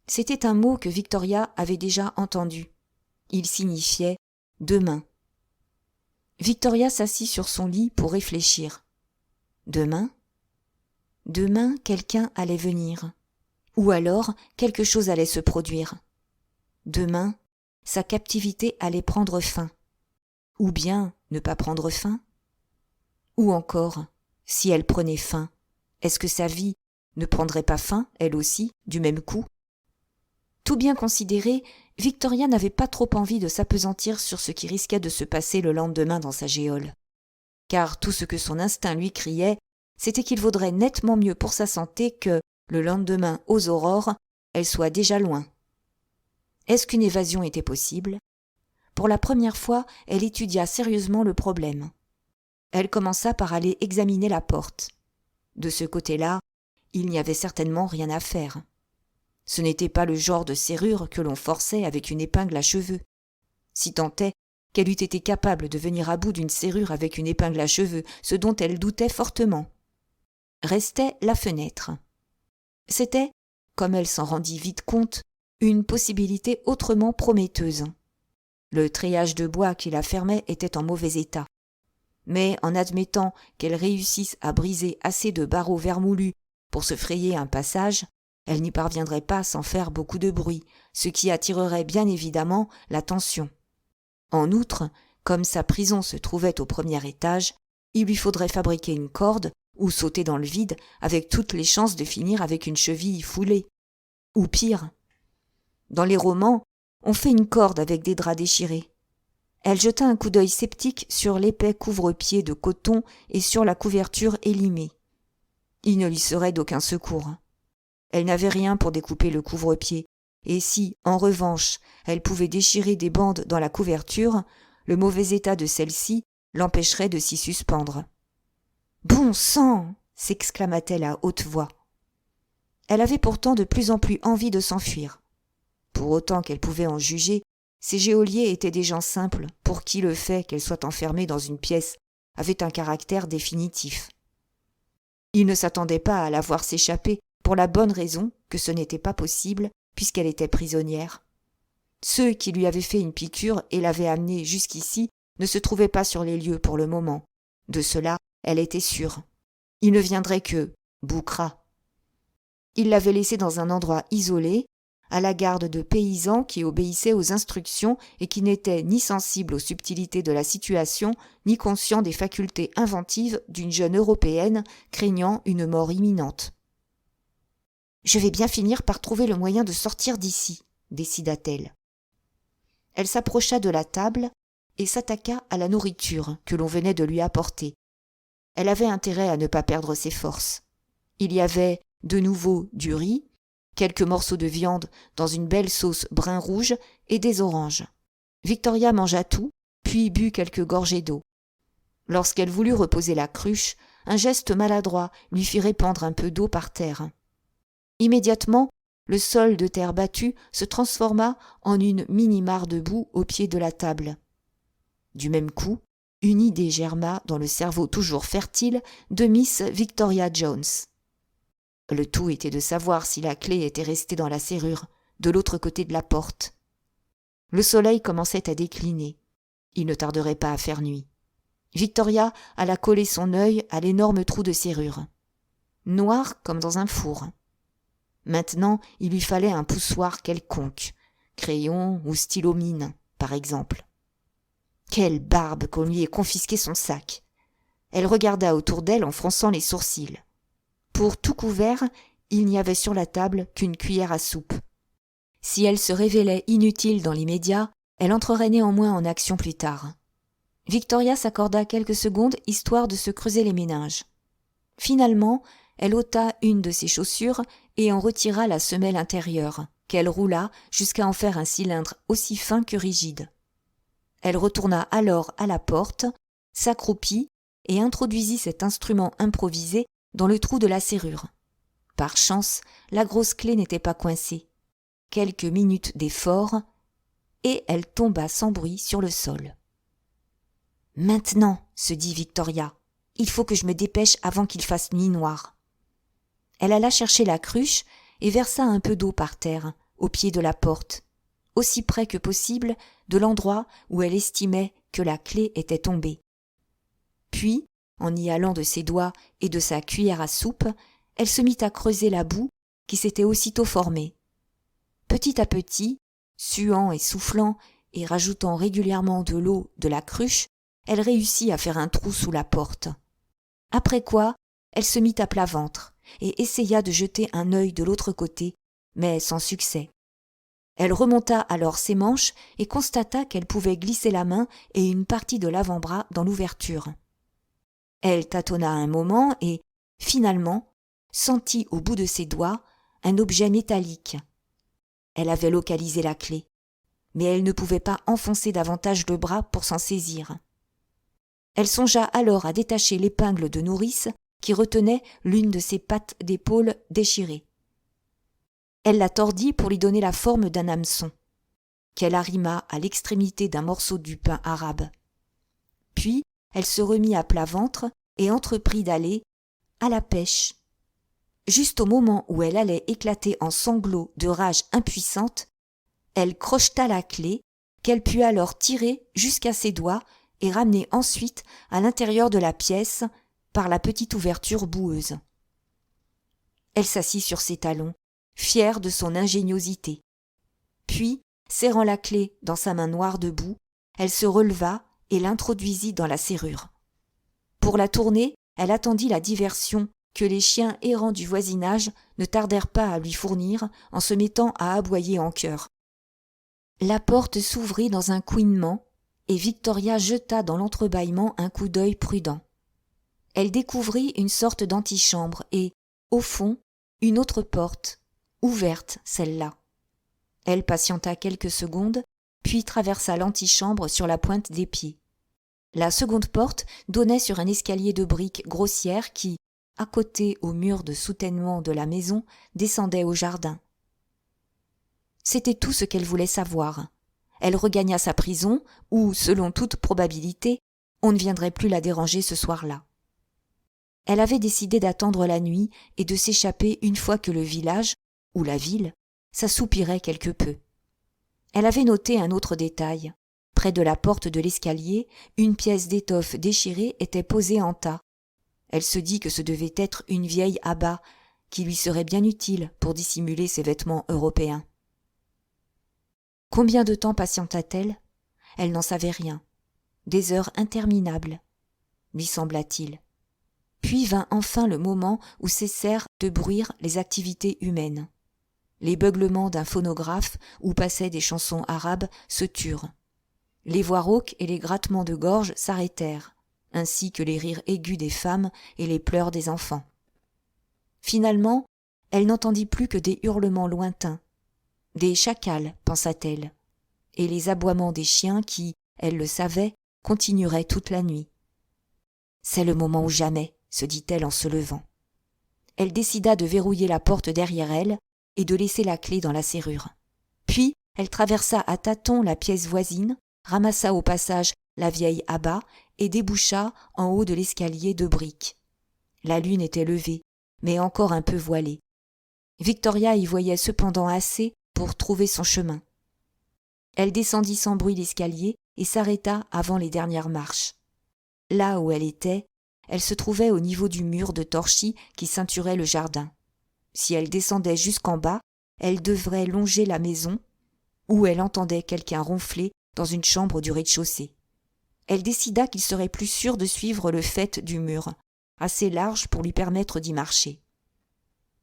C'était un mot que Victoria avait déjà entendu. Il signifiait « demain ». Victoria s'assit sur son lit pour réfléchir. Demain? Demain, quelqu'un allait venir. Ou alors, quelque chose allait se produire. Demain, sa captivité allait prendre fin. Ou bien ne pas prendre fin. Ou encore, si elle prenait fin, est-ce que sa vie ne prendrait pas fin, elle aussi, du même coup? Tout bien considéré, Victoria n'avait pas trop envie de s'appesantir sur ce qui risquait de se passer le lendemain dans sa geôle. Car tout ce que son instinct lui criait, c'était qu'il vaudrait nettement mieux pour sa santé que, le lendemain aux aurores, elle soit déjà loin. Est-ce qu'une évasion était possible? Pour la première fois, elle étudia sérieusement le problème. Elle commença par aller examiner la porte. De ce côté-là, il n'y avait certainement rien à faire. Ce n'était pas le genre de serrure que l'on forçait avec une épingle à cheveux. Si tant est qu'elle eût été capable de venir à bout d'une serrure avec une épingle à cheveux, ce dont elle doutait fortement. Restait la fenêtre. C'était, comme elle s'en rendit vite compte, une possibilité autrement prometteuse. Le treillage de bois qui la fermait était en mauvais état. Mais en admettant qu'elle réussisse à briser assez de barreaux vermoulus pour se frayer un passage, elle n'y parviendrait pas sans faire beaucoup de bruit, ce qui attirerait bien évidemment l'attention. En outre, comme sa prison se trouvait au premier étage, il lui faudrait fabriquer une corde ou sauter dans le vide avec toutes les chances de finir avec une cheville foulée. Ou pire. Dans les romans, on fait une corde avec des draps déchirés. Elle jeta un coup d'œil sceptique sur l'épais couvre-pied de coton et sur la couverture élimée. Il ne lui serait d'aucun secours. Elle n'avait rien pour découper le couvre-pied, et si, en revanche, elle pouvait déchirer des bandes dans la couverture, le mauvais état de celle-ci l'empêcherait de s'y suspendre. « Bon sang !» s'exclama-t-elle à haute voix. Elle avait pourtant de plus en plus envie de s'enfuir. Pour autant qu'elle pouvait en juger, ces geôliers étaient des gens simples pour qui le fait qu'elle soit enfermée dans une pièce avait un caractère définitif. Ils ne s'attendaient pas à la voir s'échapper pour la bonne raison que ce n'était pas possible puisqu'elle était prisonnière. Ceux qui lui avaient fait une piqûre et l'avaient amenée jusqu'ici ne se trouvaient pas sur les lieux pour le moment. De cela, elle était sûre. Il ne viendrait que Boucra. Il l'avait laissée dans un endroit isolé, à la garde de paysans qui obéissaient aux instructions et qui n'étaient ni sensibles aux subtilités de la situation, ni conscients des facultés inventives d'une jeune Européenne craignant une mort imminente. « Je vais bien finir par trouver le moyen de sortir d'ici », décida-t-elle. Elle s'approcha de la table et s'attaqua à la nourriture que l'on venait de lui apporter. Elle avait intérêt à ne pas perdre ses forces. Il y avait de nouveau du riz, quelques morceaux de viande dans une belle sauce brun-rouge et des oranges. Victoria mangea tout, puis but quelques gorgées d'eau. Lorsqu'elle voulut reposer la cruche, un geste maladroit lui fit répandre un peu d'eau par terre. Immédiatement, le sol de terre battue se transforma en une mini-mare de boue au pied de la table. Du même coup, une idée germa dans le cerveau toujours fertile de Miss Victoria Jones. Le tout était de savoir si la clé était restée dans la serrure, de l'autre côté de la porte. Le soleil commençait à décliner. Il ne tarderait pas à faire nuit. Victoria alla coller son œil à l'énorme trou de serrure. Noir comme dans un four. Maintenant, il lui fallait un poussoir quelconque, crayon ou stylo mine, par exemple. Quelle barbe qu'on lui ait confisqué son sac. Elle regarda autour d'elle en fronçant les sourcils. Pour tout couvert, il n'y avait sur la table qu'une cuillère à soupe. Si elle se révélait inutile dans l'immédiat, elle entrerait néanmoins en action plus tard. Victoria s'accorda quelques secondes histoire de se creuser les méninges. Finalement, elle ôta une de ses chaussures et en retira la semelle intérieure, qu'elle roula jusqu'à en faire un cylindre aussi fin que rigide. Elle retourna alors à la porte, s'accroupit et introduisit cet instrument improvisé dans le trou de la serrure. Par chance, la grosse clé n'était pas coincée. Quelques minutes d'effort, et elle tomba sans bruit sur le sol. « Maintenant, se dit Victoria, il faut que je me dépêche avant qu'il fasse nuit noire. » Elle alla chercher la cruche et versa un peu d'eau par terre, au pied de la porte, aussi près que possible de l'endroit où elle estimait que la clé était tombée. Puis, en y allant de ses doigts et de sa cuillère à soupe, elle se mit à creuser la boue qui s'était aussitôt formée. Petit à petit, suant et soufflant et rajoutant régulièrement de l'eau de la cruche, elle réussit à faire un trou sous la porte. Après quoi, elle se mit à plat ventre et essaya de jeter un œil de l'autre côté, mais sans succès. Elle remonta alors ses manches et constata qu'elle pouvait glisser la main et une partie de l'avant-bras dans l'ouverture. Elle tâtonna un moment et, finalement, sentit au bout de ses doigts un objet métallique. Elle avait localisé la clé, mais elle ne pouvait pas enfoncer davantage le bras pour s'en saisir. Elle songea alors à détacher l'épingle de nourrice qui retenait l'une de ses pattes d'épaule déchirée. Elle la tordit pour lui donner la forme d'un hameçon. qu'elle arrima à l'extrémité d'un morceau du pain arabe. Puis elle se remit à plat ventre et entreprit d'aller à la pêche. Juste au moment où elle allait éclater en sanglots de rage impuissante, elle crocheta la clé, qu'elle put alors tirer jusqu'à ses doigts et ramener ensuite à l'intérieur de la pièce par la petite ouverture boueuse. Elle s'assit sur ses talons, fière de son ingéniosité. Puis, serrant la clé dans sa main noire de boue, elle se releva et l'introduisit dans la serrure. Pour la tourner, elle attendit la diversion que les chiens errants du voisinage ne tardèrent pas à lui fournir en se mettant à aboyer en chœur. La porte s'ouvrit dans un couinement et Victoria jeta dans l'entrebâillement un coup d'œil prudent. Elle découvrit une sorte d'antichambre et, au fond, une autre porte, ouverte celle-là. Elle patienta quelques secondes, puis traversa l'antichambre sur la pointe des pieds. La seconde porte donnait sur un escalier de briques grossières qui, à côté au mur de soutènement de la maison, descendait au jardin. C'était tout ce qu'elle voulait savoir. Elle regagna sa prison, où, selon toute probabilité, on ne viendrait plus la déranger ce soir-là. Elle avait décidé d'attendre la nuit et de s'échapper une fois que le village, ou la ville, s'assoupirait quelque peu. Elle avait noté un autre détail. Près de la porte de l'escalier, une pièce d'étoffe déchirée était posée en tas. Elle se dit que ce devait être une vieille abat qui lui serait bien utile pour dissimuler ses vêtements européens. Combien de temps patienta-t-elle ? Elle n'en savait rien. Des heures interminables, lui sembla-t-il. Puis vint enfin le moment où cessèrent de bruire les activités humaines. Les beuglements d'un phonographe où passaient des chansons arabes se turent. Les voix rauques et les grattements de gorge s'arrêtèrent, ainsi que les rires aigus des femmes et les pleurs des enfants. Finalement, elle n'entendit plus que des hurlements lointains. Des chacals, pensa-t-elle, et les aboiements des chiens qui, elle le savait, continueraient toute la nuit. C'est le moment ou jamais, se dit-elle en se levant. Elle décida de verrouiller la porte derrière elle et de laisser la clé dans la serrure. Puis, elle traversa à tâtons la pièce voisine, ramassa au passage la vieille abat et déboucha en haut de l'escalier de briques. La lune était levée, mais encore un peu voilée. Victoria y voyait cependant assez pour trouver son chemin. Elle descendit sans bruit l'escalier et s'arrêta avant les dernières marches. Là où elle était, elle se trouvait au niveau du mur de torchis qui ceinturait le jardin. Si elle descendait jusqu'en bas, elle devrait longer la maison, où elle entendait quelqu'un ronfler dans une chambre du rez-de-chaussée. Elle décida qu'il serait plus sûr de suivre le faîte du mur, assez large pour lui permettre d'y marcher.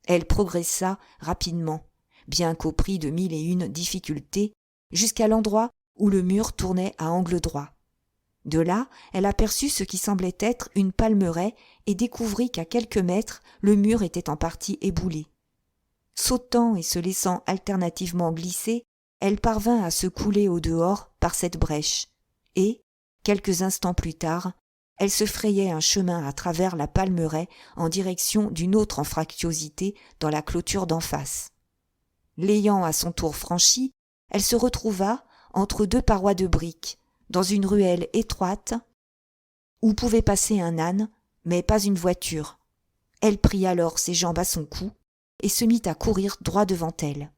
Elle progressa rapidement, bien qu'au prix de 1001 difficultés, jusqu'à l'endroit où le mur tournait à angle droit. De là, elle aperçut ce qui semblait être une palmeraie et découvrit qu'à quelques mètres, le mur était en partie éboulé. Sautant et se laissant alternativement glisser, elle parvint à se couler au dehors par cette brèche, et, quelques instants plus tard, elle se frayait un chemin à travers la palmeraie en direction d'une autre anfractuosité dans la clôture d'en face. L'ayant à son tour franchie, elle se retrouva entre deux parois de briques, dans une ruelle étroite où pouvait passer un âne, mais pas une voiture. Elle prit alors ses jambes à son cou et se mit à courir droit devant elle.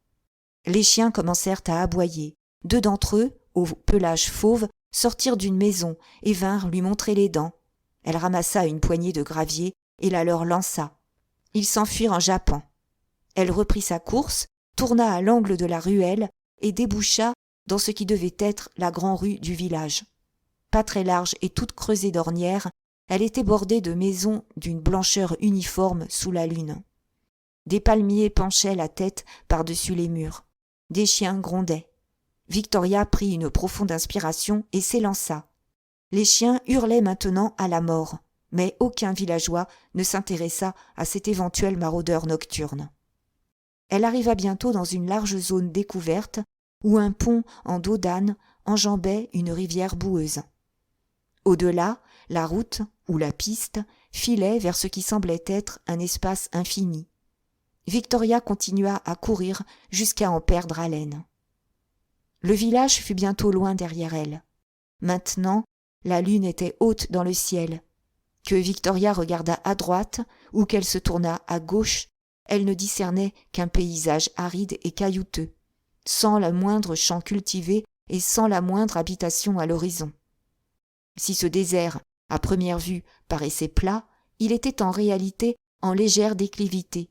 Les chiens commencèrent à aboyer. 2 d'entre eux, au pelage fauve, sortirent d'une maison et vinrent lui montrer les dents. Elle ramassa une poignée de gravier et la leur lança. Ils s'enfuirent en jappant. Elle reprit sa course, tourna à l'angle de la ruelle et déboucha dans ce qui devait être la grande rue du village. Pas très large et toute creusée d'ornières, elle était bordée de maisons d'une blancheur uniforme sous la lune. Des palmiers penchaient la tête par-dessus les murs. Des chiens grondaient. Victoria prit une profonde inspiration et s'élança. Les chiens hurlaient maintenant à la mort, mais aucun villageois ne s'intéressa à cet éventuel maraudeur nocturne. Elle arriva bientôt dans une large zone découverte où un pont en dos d'âne enjambait une rivière boueuse. Au-delà, la route, ou la piste, filait vers ce qui semblait être un espace infini. Victoria continua à courir jusqu'à en perdre haleine. Le village fut bientôt loin derrière elle. Maintenant, la lune était haute dans le ciel. Que Victoria regarda à droite ou qu'elle se tourna à gauche, elle ne discernait qu'un paysage aride et caillouteux, sans le moindre champ cultivé et sans la moindre habitation à l'horizon. Si ce désert, à première vue, paraissait plat, il était en réalité en légère déclivité.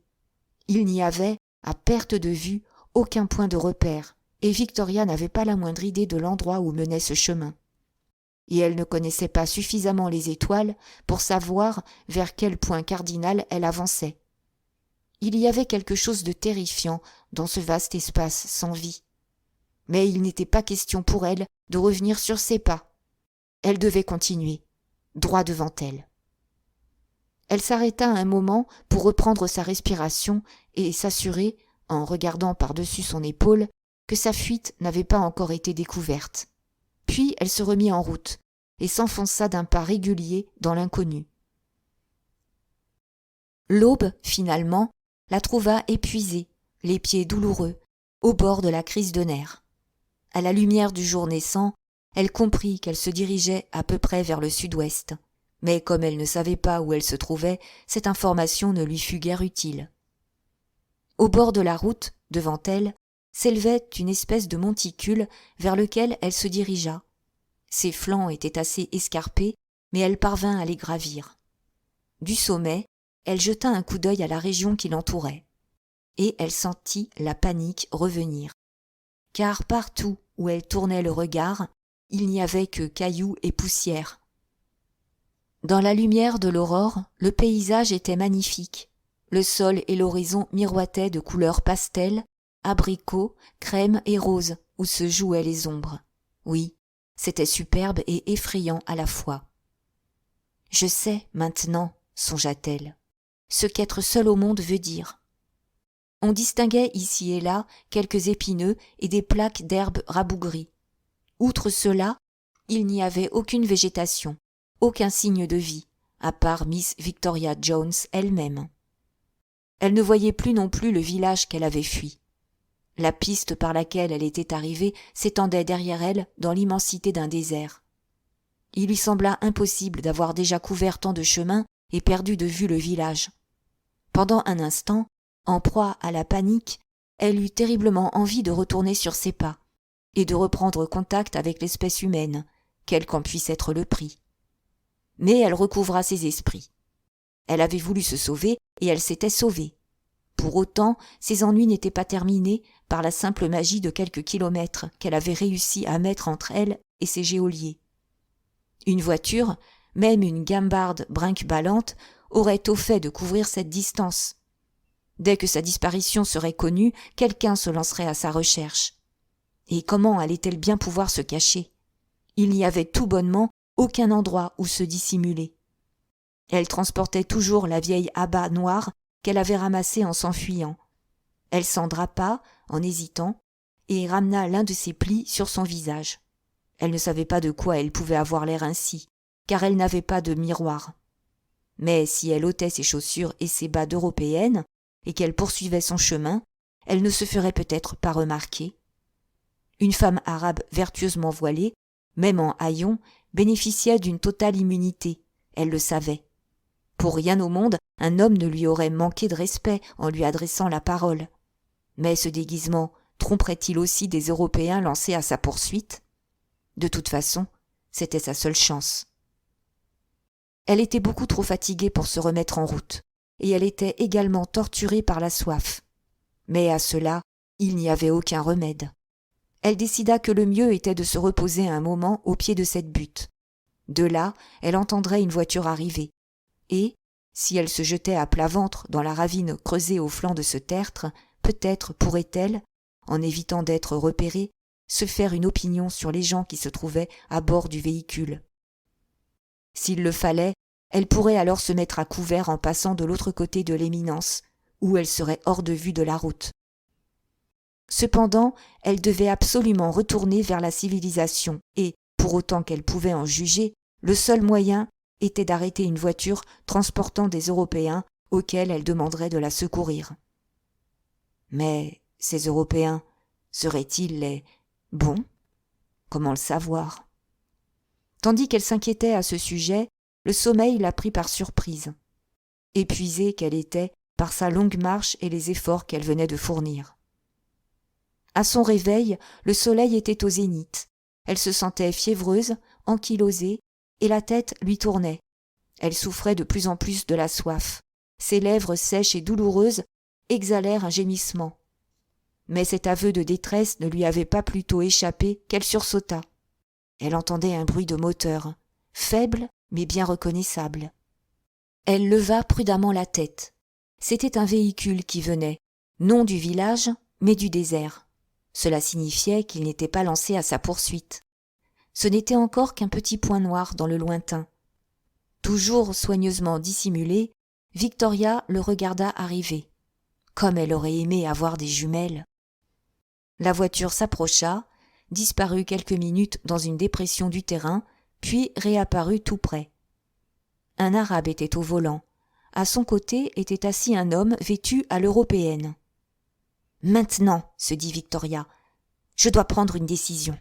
Il n'y avait, à perte de vue, aucun point de repère, et Victoria n'avait pas la moindre idée de l'endroit où menait ce chemin. Et elle ne connaissait pas suffisamment les étoiles pour savoir vers quel point cardinal elle avançait. Il y avait quelque chose de terrifiant dans ce vaste espace sans vie. Mais il n'était pas question pour elle de revenir sur ses pas. Elle devait continuer, droit devant elle. Elle s'arrêta un moment pour reprendre sa respiration et s'assurer, en regardant par-dessus son épaule, que sa fuite n'avait pas encore été découverte. Puis elle se remit en route et s'enfonça d'un pas régulier dans l'inconnu. L'aube, finalement, la trouva épuisée, les pieds douloureux, au bord de la crise de nerfs. À la lumière du jour naissant, elle comprit qu'elle se dirigeait à peu près vers le sud-ouest. Mais comme elle ne savait pas où elle se trouvait, cette information ne lui fut guère utile. Au bord de la route, devant elle, s'élevait une espèce de monticule vers lequel elle se dirigea. Ses flancs étaient assez escarpés, mais elle parvint à les gravir. Du sommet, elle jeta un coup d'œil à la région qui l'entourait, et elle sentit la panique revenir. Car partout où elle tournait le regard, il n'y avait que cailloux et poussière. Dans la lumière de l'aurore, le paysage était magnifique. Le sol et l'horizon miroitaient de couleurs pastel, abricot, crème et rose, où se jouaient les ombres. Oui, c'était superbe et effrayant à la fois. « Je sais, maintenant, songea-t-elle, ce qu'être seule au monde veut dire. » On distinguait ici et là quelques épineux et des plaques d'herbes rabougries. Outre cela, il n'y avait aucune végétation, aucun signe de vie, à part Miss Victoria Jones elle-même. Elle ne voyait plus non plus le village qu'elle avait fui. La piste par laquelle elle était arrivée s'étendait derrière elle dans l'immensité d'un désert. Il lui sembla impossible d'avoir déjà couvert tant de chemins et perdu de vue le village. Pendant un instant, en proie à la panique, elle eut terriblement envie de retourner sur ses pas et de reprendre contact avec l'espèce humaine, quel qu'en puisse être le prix. Mais elle recouvra ses esprits. Elle avait voulu se sauver et elle s'était sauvée. Pour autant, ses ennuis n'étaient pas terminés par la simple magie de quelques kilomètres qu'elle avait réussi à mettre entre elle et ses geôliers. Une voiture, même une gambarde brinque-ballante, aurait au fait de couvrir cette distance. Dès que sa disparition serait connue, quelqu'un se lancerait à sa recherche. Et comment allait-elle bien pouvoir se cacher? Il n'y avait tout bonnement aucun endroit où se dissimuler. Elle transportait toujours la vieille abat noire qu'elle avait ramassée en s'enfuyant. Elle s'en drapa, en hésitant, et ramena l'un de ses plis sur son visage. Elle ne savait pas de quoi elle pouvait avoir l'air ainsi, car elle n'avait pas de miroir. Mais si elle ôtait ses chaussures et ses bas d'européenne, et qu'elle poursuivait son chemin, elle ne se ferait peut-être pas remarquer. Une femme arabe vertueusement voilée, même en haillons, bénéficiait d'une totale immunité, elle le savait. Pour rien au monde, un homme ne lui aurait manqué de respect en lui adressant la parole. Mais ce déguisement tromperait-il aussi des Européens lancés à sa poursuite? De toute façon, c'était sa seule chance. Elle était beaucoup trop fatiguée pour se remettre en route, et elle était également torturée par la soif. Mais à cela, il n'y avait aucun remède. Elle décida que le mieux était de se reposer un moment au pied de cette butte. De là, elle entendrait une voiture arriver. Et, si elle se jetait à plat ventre dans la ravine creusée au flanc de ce tertre, peut-être pourrait-elle, en évitant d'être repérée, se faire une opinion sur les gens qui se trouvaient à bord du véhicule. S'il le fallait, elle pourrait alors se mettre à couvert en passant de l'autre côté de l'éminence, où elle serait hors de vue de la route. Cependant, elle devait absolument retourner vers la civilisation et, pour autant qu'elle pouvait en juger, le seul moyen était d'arrêter une voiture transportant des Européens auxquels elle demanderait de la secourir. Mais ces Européens seraient-ils Bon, comment le savoir? Tandis qu'elle s'inquiétait à ce sujet, le sommeil la prit par surprise, épuisée qu'elle était par sa longue marche et les efforts qu'elle venait de fournir. À son réveil, le soleil était au zénith. Elle se sentait fiévreuse, ankylosée, et la tête lui tournait. Elle souffrait de plus en plus de la soif. Ses lèvres sèches et douloureuses exhalèrent un gémissement. Mais cet aveu de détresse ne lui avait pas plus tôt échappé qu'elle sursauta. Elle entendait un bruit de moteur, faible mais bien reconnaissable. Elle leva prudemment la tête. C'était un véhicule qui venait, non du village, mais du désert. Cela signifiait qu'il n'était pas lancé à sa poursuite. Ce n'était encore qu'un petit point noir dans le lointain. Toujours soigneusement dissimulée, Victoria le regarda arriver. Comme elle aurait aimé avoir des jumelles. La voiture s'approcha, disparut quelques minutes dans une dépression du terrain, puis réapparut tout près. Un Arabe était au volant. À son côté était assis un homme vêtu à l'européenne. « Maintenant, se dit Victoria, je dois prendre une décision. »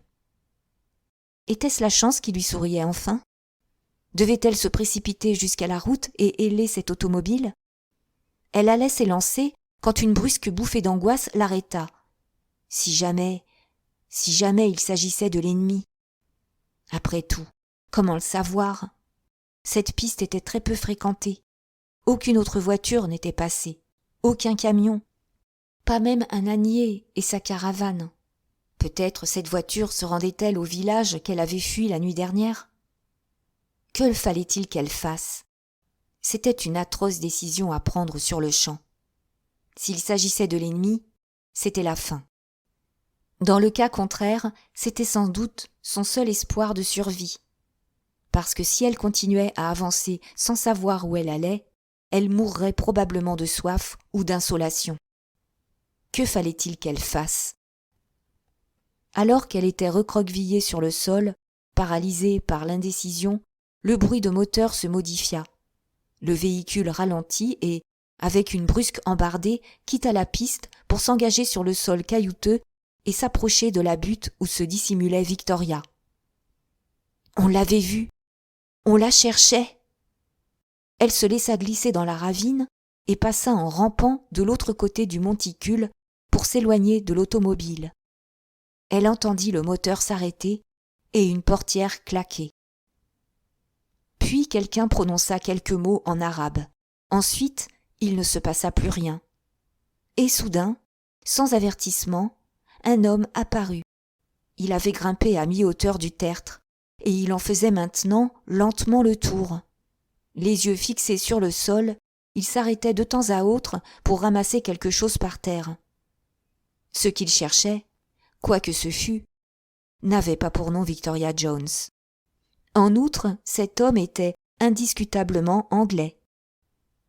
Était-ce la chance qui lui souriait enfin? Devait-elle se précipiter jusqu'à la route et héler cette automobile? Elle allait s'élancer quand une brusque bouffée d'angoisse l'arrêta. Si jamais il s'agissait de l'ennemi. Après tout, comment le savoir? Cette piste était très peu fréquentée. Aucune autre voiture n'était passée, aucun camion, pas même un ânier et sa caravane. Peut-être cette voiture se rendait-elle au village qu'elle avait fui la nuit dernière? Que fallait-il qu'elle fasse? C'était une atroce décision à prendre sur le champ. S'il s'agissait de l'ennemi, c'était la fin. Dans le cas contraire, c'était sans doute son seul espoir de survie. Parce que si elle continuait à avancer sans savoir où elle allait, elle mourrait probablement de soif ou d'insolation. Que fallait-il qu'elle fasse? Alors qu'elle était recroquevillée sur le sol, paralysée par l'indécision, le bruit de moteur se modifia. Le véhicule ralentit et, avec une brusque embardée, quitta la piste pour s'engager sur le sol caillouteux et s'approcher de la butte où se dissimulait Victoria. On l'avait vue, on la cherchait. Elle se laissa glisser dans la ravine et passa en rampant de l'autre côté du monticule pour s'éloigner de l'automobile. Elle entendit le moteur s'arrêter et une portière claquer. Puis quelqu'un prononça quelques mots en arabe. Ensuite, il ne se passa plus rien. Et soudain, sans avertissement, un homme apparut. Il avait grimpé à mi-hauteur du tertre, et il en faisait maintenant lentement le tour. Les yeux fixés sur le sol, il s'arrêtait de temps à autre pour ramasser quelque chose par terre. Ce qu'il cherchait, quoi que ce fût, n'avait pas pour nom Victoria Jones. En outre, cet homme était indiscutablement anglais.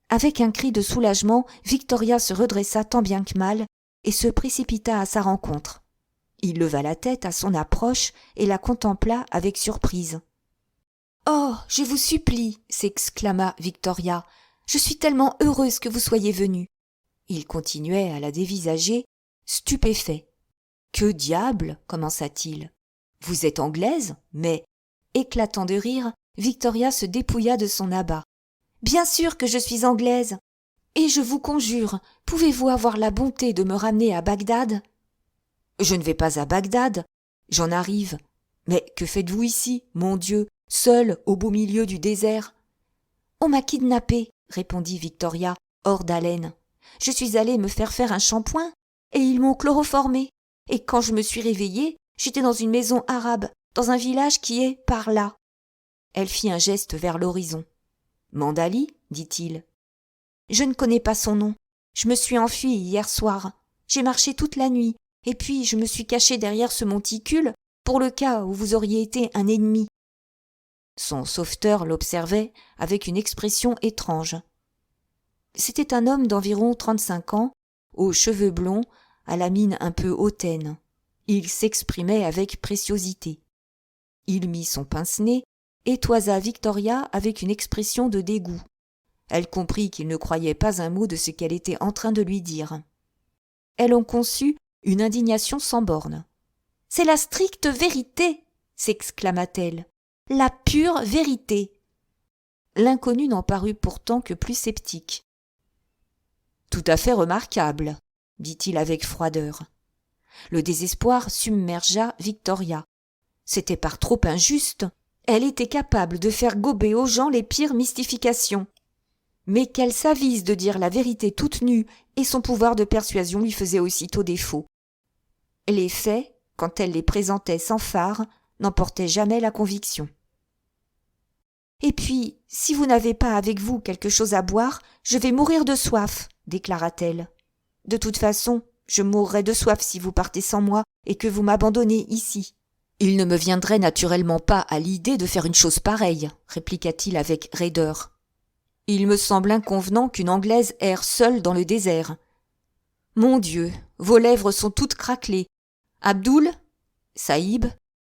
Avec un cri de soulagement, Victoria se redressa tant bien que mal et se précipita à sa rencontre. Il leva la tête à son approche et la contempla avec surprise. « Oh, je vous supplie !» s'exclama Victoria. « Je suis tellement heureuse que vous soyez venue. » Il continuait à la dévisager, stupéfait. « Que diable !» commença-t-il. « Vous êtes anglaise, mais... » Éclatant de rire, Victoria se dépouilla de son abat. « Bien sûr que je suis anglaise. Et je vous conjure, pouvez-vous avoir la bonté de me ramener à Bagdad ?»« Je ne vais pas à Bagdad. J'en arrive. Mais que faites-vous ici, mon Dieu, seule au beau milieu du désert ?»« On m'a kidnappée, » répondit Victoria, hors d'haleine. « Je suis allée me faire un shampoing et ils m'ont chloroformée. Et quand je me suis réveillée, j'étais dans une maison arabe, dans un village qui est par là. » Elle fit un geste vers l'horizon. « Mandali ?» dit-il. « Je ne connais pas son nom. Je me suis enfuie hier soir. J'ai marché toute la nuit, et puis je me suis cachée derrière ce monticule pour le cas où vous auriez été un ennemi. » Son sauveteur l'observait avec une expression étrange. C'était un homme d'environ 35 ans, aux cheveux blonds, à la mine un peu hautaine. Il s'exprimait avec préciosité. Il mit son pince-nez et toisa Victoria avec une expression de dégoût. Elle comprit qu'il ne croyait pas un mot de ce qu'elle était en train de lui dire. Elle en conçut une indignation sans bornes. C'est la stricte vérité, s'exclama-t-elle. La pure vérité. L'inconnu n'en parut pourtant que plus sceptique. Tout à fait remarquable, dit-il avec froideur. Le désespoir submergea Victoria. C'était par trop injuste. Elle était capable de faire gober aux gens les pires mystifications. Mais qu'elle s'avise de dire la vérité toute nue, et son pouvoir de persuasion lui faisait aussitôt défaut. Les faits, quand elle les présentait sans fard, n'emportaient jamais la conviction. « Et puis, si vous n'avez pas avec vous quelque chose à boire, je vais mourir de soif, déclara-t-elle. De toute façon, je mourrai de soif si vous partez sans moi et que vous m'abandonnez ici. Il ne me viendrait naturellement pas à l'idée de faire une chose pareille, répliqua-t-il avec raideur. Il me semble inconvenant qu'une Anglaise erre seule dans le désert. Mon Dieu, vos lèvres sont toutes craquelées. Abdoul, Saïb,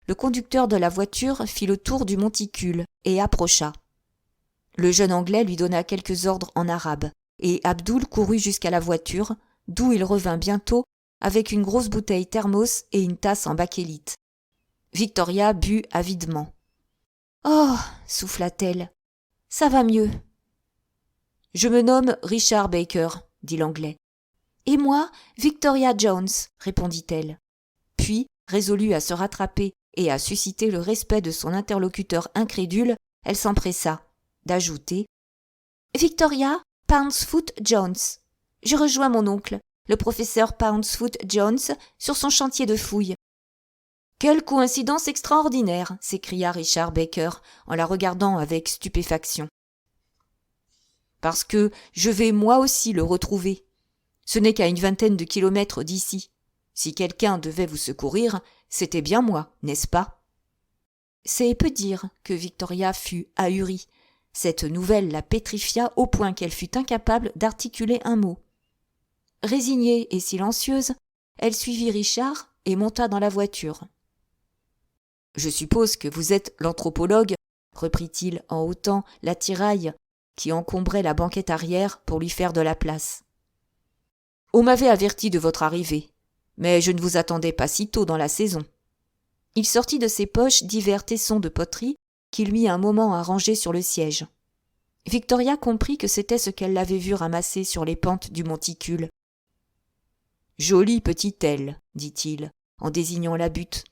le conducteur de la voiture fit le tour du monticule et approcha. Le jeune Anglais lui donna quelques ordres en arabe, et Abdoul courut jusqu'à la voiture, d'où il revint bientôt avec une grosse bouteille thermos et une tasse en bakélite. Victoria but avidement. « Oh » souffla-t-elle, « ça va mieux. »« Je me nomme Richard Baker, » dit l'Anglais. « Et moi, Victoria Jones, » répondit-elle. Puis, résolue à se rattraper et à susciter le respect de son interlocuteur incrédule, elle s'empressa d'ajouter « Victoria Poundsfoot Jones. Je rejoins mon oncle, le professeur Poundsfoot Jones, sur son chantier de fouilles. » « Quelle coïncidence extraordinaire !» s'écria Richard Baker en la regardant avec stupéfaction. « Parce que je vais moi aussi le retrouver. Ce n'est qu'à une vingtaine de kilomètres d'ici. Si quelqu'un devait vous secourir, c'était bien moi, n'est-ce pas ?» C'est peu dire que Victoria fut ahurie. Cette nouvelle la pétrifia au point qu'elle fut incapable d'articuler un mot. Résignée et silencieuse, elle suivit Richard et monta dans la voiture. « Je suppose que vous êtes l'anthropologue, » reprit-il en ôtant l'attirail qui encombrait la banquette arrière pour lui faire de la place. « On m'avait averti de votre arrivée, mais je ne vous attendais pas si tôt dans la saison. » Il sortit de ses poches divers tessons de poterie qu'il mit un moment à ranger sur le siège. Victoria comprit que c'était ce qu'elle l'avait vu ramasser sur les pentes du monticule. « Jolie petite aile, » dit-il, en désignant la butte.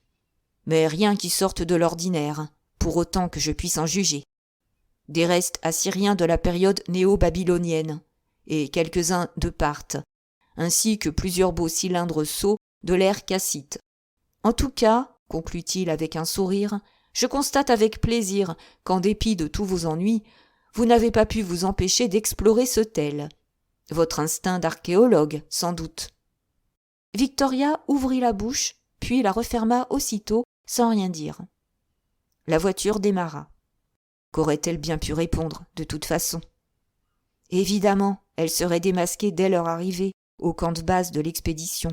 Mais rien qui sorte de l'ordinaire, pour autant que je puisse en juger. Des restes assyriens de la période néo-babylonienne, et quelques-uns de Parthe, ainsi que plusieurs beaux cylindres sceaux de l'ère cassite. En tout cas, conclut-il avec un sourire, je constate avec plaisir qu'en dépit de tous vos ennuis, vous n'avez pas pu vous empêcher d'explorer ce tel. Votre instinct d'archéologue, sans doute. Victoria ouvrit la bouche, puis la referma aussitôt, sans rien dire. La voiture démarra. Qu'aurait-elle bien pu répondre, de toute façon? Évidemment, elle serait démasquée dès leur arrivée au camp de base de l'expédition.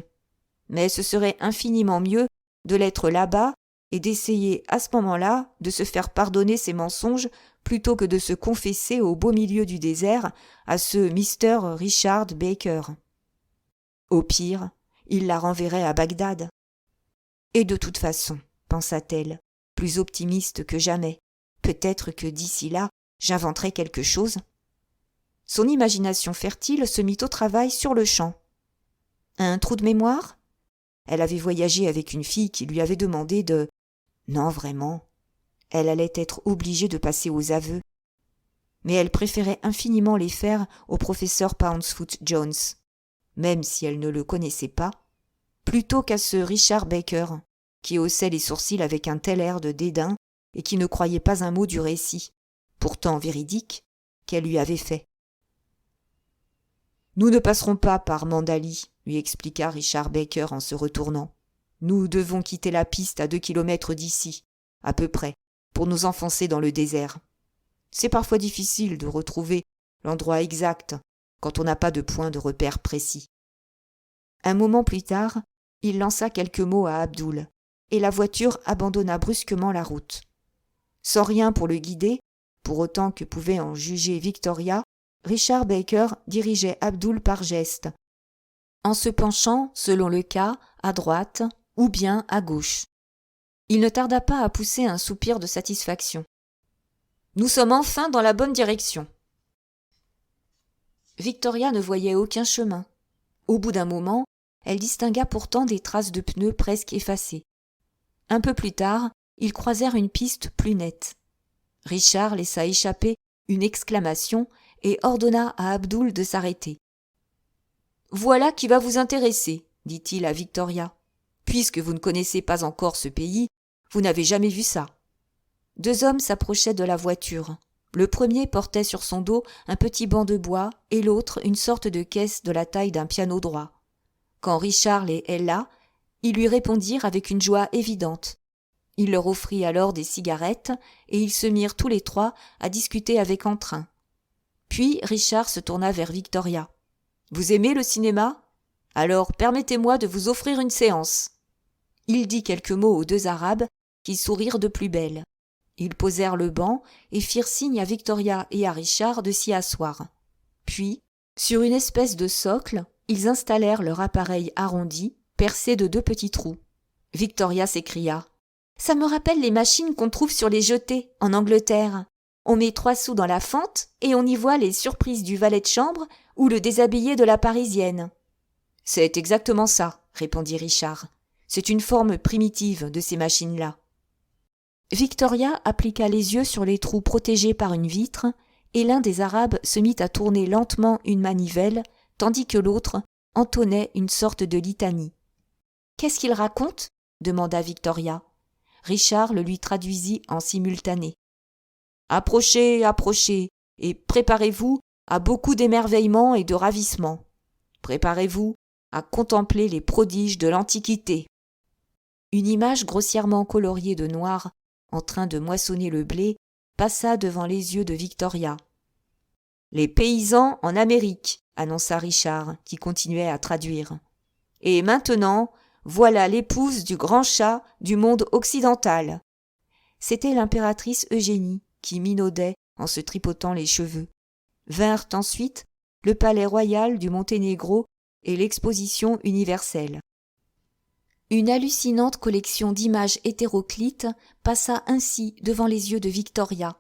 Mais ce serait infiniment mieux de l'être là-bas et d'essayer à ce moment-là de se faire pardonner ses mensonges plutôt que de se confesser au beau milieu du désert à ce Mr. Richard Baker. Au pire, il la renverrait à Bagdad. Et de toute façon, pensa-t-elle, plus optimiste que jamais, peut-être que d'ici là, j'inventerai quelque chose. Son imagination fertile se mit au travail sur le champ. Un trou de mémoire? Elle avait voyagé avec une fille qui lui avait demandé de... Non, vraiment. Elle allait être obligée de passer aux aveux. Mais elle préférait infiniment les faire au professeur Poundsfoot Jones, même si elle ne le connaissait pas, plutôt qu'à ce Richard Baker, qui haussait les sourcils avec un tel air de dédain et qui ne croyait pas un mot du récit, pourtant véridique, qu'elle lui avait fait. « Nous ne passerons pas par Mandali, » lui expliqua Richard Baker en se retournant. « Nous devons quitter la piste à 2 kilomètres d'ici, à peu près, pour nous enfoncer dans le désert. C'est parfois difficile de retrouver l'endroit exact quand on n'a pas de point de repère précis. » Un moment plus tard, il lança quelques mots à Abdoul, et la voiture abandonna brusquement la route. Sans rien pour le guider, pour autant que pouvait en juger Victoria, Richard Baker dirigeait Abdoul par geste, en se penchant, selon le cas, à droite ou bien à gauche. Il ne tarda pas à pousser un soupir de satisfaction. « Nous sommes enfin dans la bonne direction. » Victoria ne voyait aucun chemin. Au bout d'un moment, elle distingua pourtant des traces de pneus presque effacées. Un peu plus tard, ils croisèrent une piste plus nette. Richard laissa échapper une exclamation et ordonna à Abdoul de s'arrêter. « Voilà qui va vous intéresser, dit-il à Victoria. Puisque vous ne connaissez pas encore ce pays, vous n'avez jamais vu ça. » Deux hommes s'approchaient de la voiture. Le premier portait sur son dos un petit banc de bois et l'autre une sorte de caisse de la taille d'un piano droit. Quand Richard et Ella, ils lui répondirent avec une joie évidente. Il leur offrit alors des cigarettes et ils se mirent tous les trois à discuter avec entrain. Puis Richard se tourna vers Victoria. « Vous aimez le cinéma ? Alors permettez-moi de vous offrir une séance. » Il dit quelques mots aux deux Arabes qui sourirent de plus belle. Ils posèrent le banc et firent signe à Victoria et à Richard de s'y asseoir. Puis, sur une espèce de socle, ils installèrent leur appareil arrondi, percé de deux petits trous. Victoria s'écria. « Ça me rappelle les machines qu'on trouve sur les jetées, en Angleterre. On met 3 sous dans la fente et on y voit les surprises du valet de chambre ou le déshabillé de la Parisienne. »« C'est exactement ça, » répondit Richard. « C'est une forme primitive de ces machines-là. » Victoria appliqua les yeux sur les trous protégés par une vitre et l'un des Arabes se mit à tourner lentement une manivelle tandis que l'autre entonnait une sorte de litanie. « Qu'est-ce qu'il raconte ?» demanda Victoria. Richard le lui traduisit en simultané. « Approchez, approchez, et préparez-vous à beaucoup d'émerveillement et de ravissement. Préparez-vous à contempler les prodiges de l'Antiquité. » Une image grossièrement coloriée de noir, en train de moissonner le blé, passa devant les yeux de Victoria. « Les paysans en Amérique, » annonça Richard, qui continuait à traduire. « Et maintenant, voilà l'épouse du grand chat du monde occidental. » C'était l'impératrice Eugénie, qui minaudait en se tripotant les cheveux. Vinrent ensuite le palais royal du Monténégro et l'exposition universelle. Une hallucinante collection d'images hétéroclites passa ainsi devant les yeux de Victoria.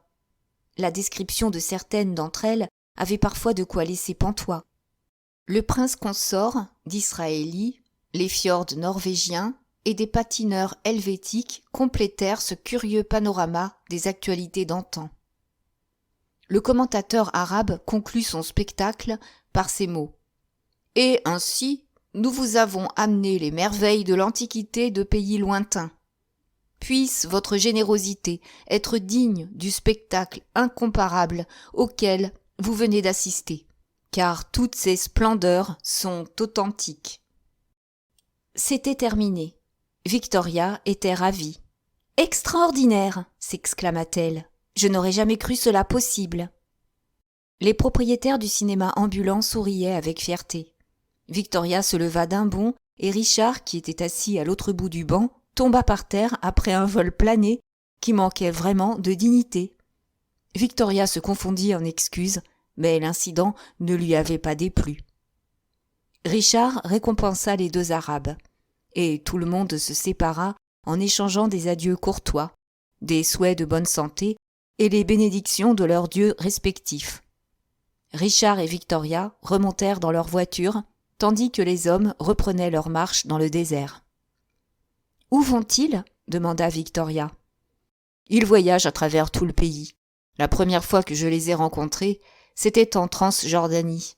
La description de certaines d'entre elles avait parfois de quoi laisser pantois. Le prince consort d'Israélie, les fjords norvégiens et des patineurs helvétiques complétèrent ce curieux panorama des actualités d'antan. Le commentateur arabe conclut son spectacle par ces mots. « Et ainsi, nous vous avons amené les merveilles de l'Antiquité de pays lointains. Puisse votre générosité être digne du spectacle incomparable auquel vous venez d'assister, car toutes ces splendeurs sont authentiques. » C'était terminé. Victoria était ravie. « Extraordinaire !» s'exclama-t-elle. « Je n'aurais jamais cru cela possible. » Les propriétaires du cinéma ambulant souriaient avec fierté. Victoria se leva d'un bond et Richard, qui était assis à l'autre bout du banc, tomba par terre après un vol plané qui manquait vraiment de dignité. Victoria se confondit en excuses, mais l'incident ne lui avait pas déplu. Richard récompensa les deux Arabes, et tout le monde se sépara en échangeant des adieux courtois, des souhaits de bonne santé et les bénédictions de leurs dieux respectifs. Richard et Victoria remontèrent dans leur voiture, tandis que les hommes reprenaient leur marche dans le désert. « Où vont-ils » demanda Victoria. « Ils voyagent à travers tout le pays. La première fois que je les ai rencontrés, c'était en Transjordanie.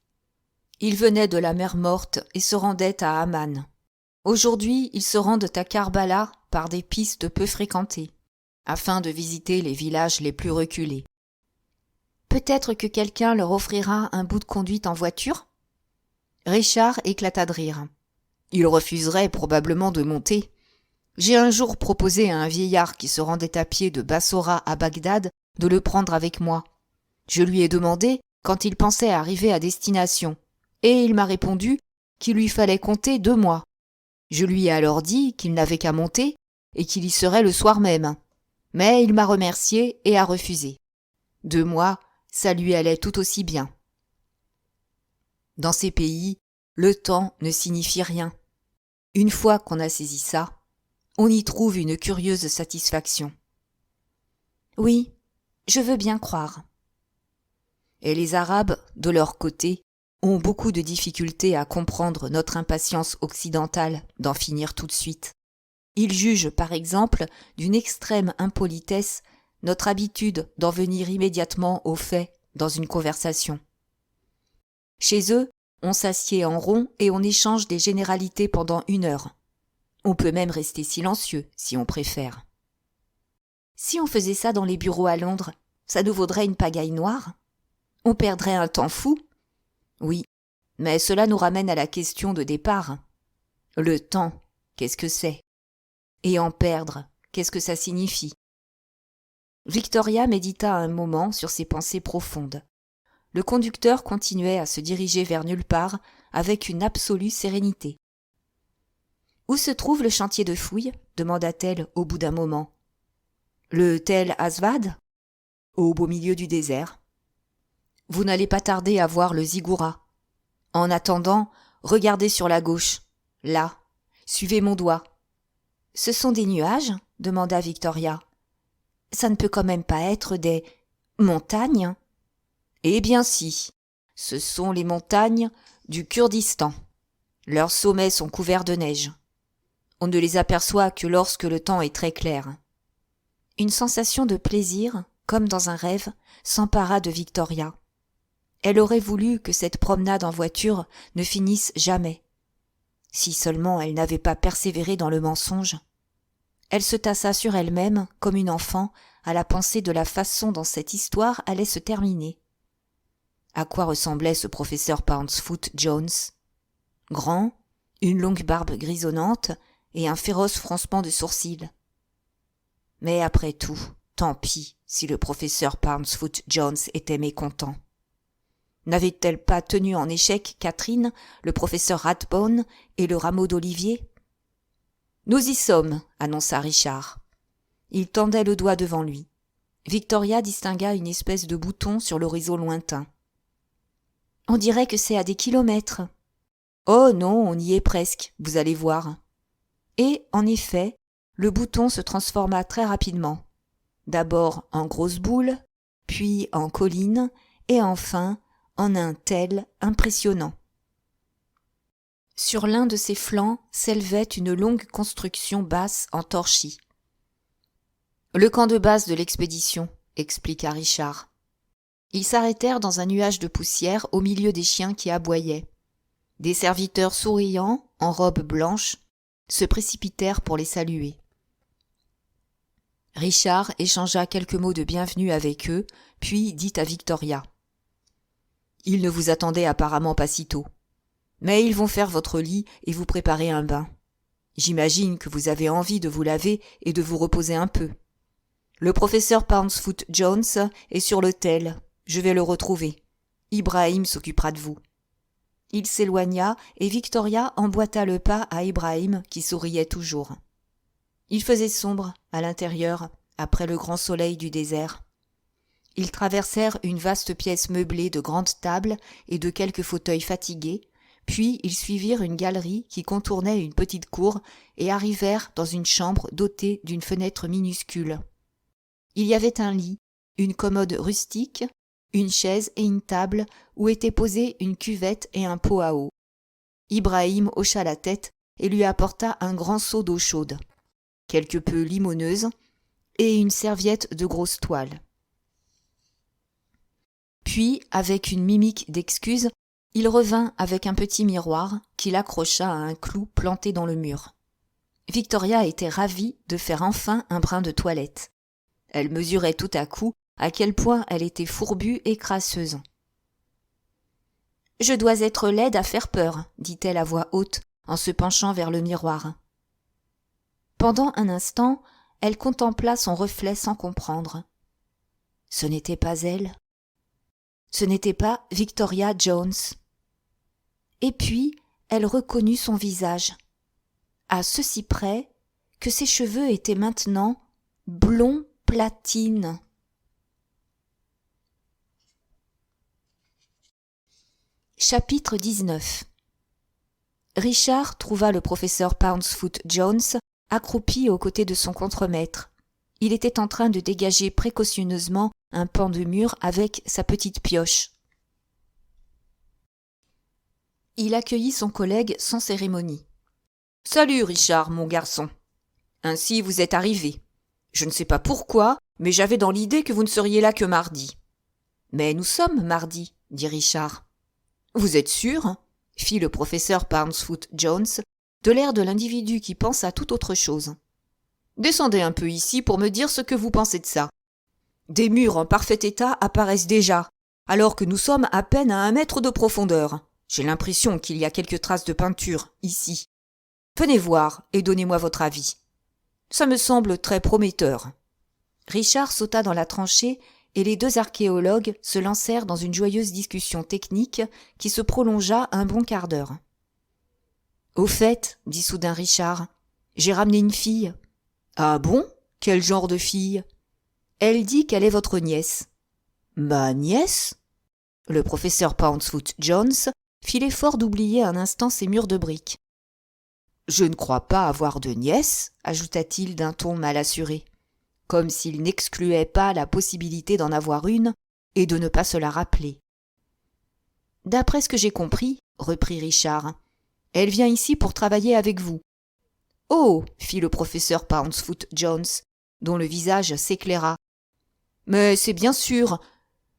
Ils venaient de la mer Morte et se rendaient à Amman. Aujourd'hui, ils se rendent à Karbala par des pistes peu fréquentées, afin de visiter les villages les plus reculés. Peut-être que quelqu'un leur offrira un bout de conduite en voiture ? » Richard éclata de rire. Il refuserait probablement de monter. J'ai un jour proposé à un vieillard qui se rendait à pied de Bassora à Bagdad de le prendre avec moi. Je lui ai demandé quand il pensait arriver à destination, et il m'a répondu qu'il lui fallait compter 2 mois. Je lui ai alors dit qu'il n'avait qu'à monter et qu'il y serait le soir même. Mais il m'a remercié et a refusé. 2 mois, ça lui allait tout aussi bien. Dans ces pays, le temps ne signifie rien. Une fois qu'on a saisi ça, On y trouve une curieuse satisfaction. Oui, je veux bien croire. Et les Arabes, de leur côté, ont beaucoup de difficultés à comprendre notre impatience occidentale d'en finir tout de suite. Ils jugent, par exemple, d'une extrême impolitesse notre habitude d'en venir immédiatement au fait dans une conversation. Chez eux, on s'assied en rond et on échange des généralités pendant 1 heure. On peut même rester silencieux, si on préfère. Si on faisait ça dans les bureaux à Londres, ça nous vaudrait une pagaille noire. On perdrait un temps fou. Oui, mais cela nous ramène à la question de départ. Le temps, qu'est-ce que c'est ? Et en perdre, qu'est-ce que ça signifie ? Victoria médita un moment sur ses pensées profondes. Le conducteur continuait à se diriger vers nulle part avec une absolue sérénité. « Où se trouve le chantier de fouilles ?» demanda-t-elle au bout d'un moment. « Le Tel Aswad ?»« Au beau milieu du désert. »« Vous n'allez pas tarder à voir le Ziggoura. En attendant, regardez sur la gauche. Là, suivez mon doigt. »« Ce sont des nuages ?» demanda Victoria. « Ça ne peut quand même pas être des montagnes ?» Eh bien si, ce sont les montagnes du Kurdistan. Leurs sommets sont couverts de neige. On ne les aperçoit que lorsque le temps est très clair. Une sensation de plaisir, comme dans un rêve, s'empara de Victoria. Elle aurait voulu que cette promenade en voiture ne finisse jamais. Si seulement elle n'avait pas persévéré dans le mensonge. Elle se tassa sur elle-même, comme une enfant, à la pensée de la façon dont cette histoire allait se terminer. À quoi ressemblait ce professeur Poundsfoot Jones ? Grand, une longue barbe grisonnante et un féroce froncement de sourcils. Mais après tout, tant pis si le professeur Poundsfoot Jones était mécontent. N'avait-elle pas tenu en échec Catherine, le professeur Rathbone et le rameau d'olivier ? « Nous y sommes », annonça Richard. Il tendait le doigt devant lui. Victoria distingua une espèce de bouton sur l'horizon lointain. « On dirait que c'est à des kilomètres. »« Oh non, on y est presque, vous allez voir. » Et, en effet, le bouton se transforma très rapidement. D'abord en grosse boule, puis en colline, et enfin en un tel impressionnant. Sur l'un de ses flancs s'élevait une longue construction basse en torchis. « Le camp de base de l'expédition », expliqua Richard. Ils s'arrêtèrent dans un nuage de poussière au milieu des chiens qui aboyaient. Des serviteurs souriants, en robes blanches, se précipitèrent pour les saluer. Richard échangea quelques mots de bienvenue avec eux, puis dit à Victoria. « Ils ne vous attendaient apparemment pas si tôt. Mais ils vont faire votre lit et vous préparer un bain. J'imagine que vous avez envie de vous laver et de vous reposer un peu. Le professeur Poundsfoot Jones est sur l'autel. Je vais le retrouver. Ibrahim s'occupera de vous. » Il s'éloigna et Victoria emboîta le pas à Ibrahim qui souriait toujours. Il faisait sombre à l'intérieur après le grand soleil du désert. Ils traversèrent une vaste pièce meublée de grandes tables et de quelques fauteuils fatigués, puis ils suivirent une galerie qui contournait une petite cour et arrivèrent dans une chambre dotée d'une fenêtre minuscule. Il y avait un lit, une commode rustique, une chaise et une table où étaient posées une cuvette et un pot à eau. Ibrahim hocha la tête et lui apporta un grand seau d'eau chaude, quelque peu limoneuse, et une serviette de grosse toile. Puis, avec une mimique d'excuse, il revint avec un petit miroir qu'il accrocha à un clou planté dans le mur. Victoria était ravie de faire enfin un brin de toilette. Elle mesurait tout à coup à quel point elle était fourbue et crasseuse. « Je dois être laide à faire peur, » dit-elle à voix haute en se penchant vers le miroir. Pendant un instant, elle contempla son reflet sans comprendre. Ce n'était pas elle. Ce n'était pas Victoria Jones. Et puis, elle reconnut son visage, à ceci près que ses cheveux étaient maintenant blond platine. Chapitre 19. Richard trouva le professeur Poundsfoot Jones accroupi aux côtés de son contremaître. Il était en train de dégager précautionneusement un pan de mur avec sa petite pioche. Il accueillit son collègue sans cérémonie. « Salut Richard, mon garçon. Ainsi vous êtes arrivé. Je ne sais pas pourquoi, mais j'avais dans l'idée que vous ne seriez là que mardi. »« Mais nous sommes mardi, » dit Richard. « Vous êtes sûr ?» fit le professeur Pouncefoot Jones, de l'air de l'individu qui pense à toute autre chose. « Descendez un peu ici pour me dire ce que vous pensez de ça. Des murs en parfait état apparaissent déjà, alors que nous sommes à peine à 1 mètre de profondeur. J'ai l'impression qu'il y a quelques traces de peinture, ici. Venez voir et donnez-moi votre avis. Ça me semble très prometteur. » Richard sauta dans la tranchée et les 2 archéologues se lancèrent dans une joyeuse discussion technique qui se prolongea un bon quart d'heure. « Au fait, dit soudain Richard, j'ai ramené une fille. »« Ah bon ? Quel genre de fille ? » ?»« Elle dit qu'elle est votre nièce. »« Ma nièce ?» Le professeur Pouncefoot Jones fit l'effort d'oublier un instant ses murs de briques. « Je ne crois pas avoir de nièce, » ajouta-t-il d'un ton mal assuré, comme s'il n'excluait pas la possibilité d'en avoir une et de ne pas se la rappeler. « D'après ce que j'ai compris, » reprit Richard, « elle vient ici pour travailler avec vous. »« Oh !» fit le professeur Pouncefoot Jones, dont le visage s'éclaira. « Mais c'est bien sûr,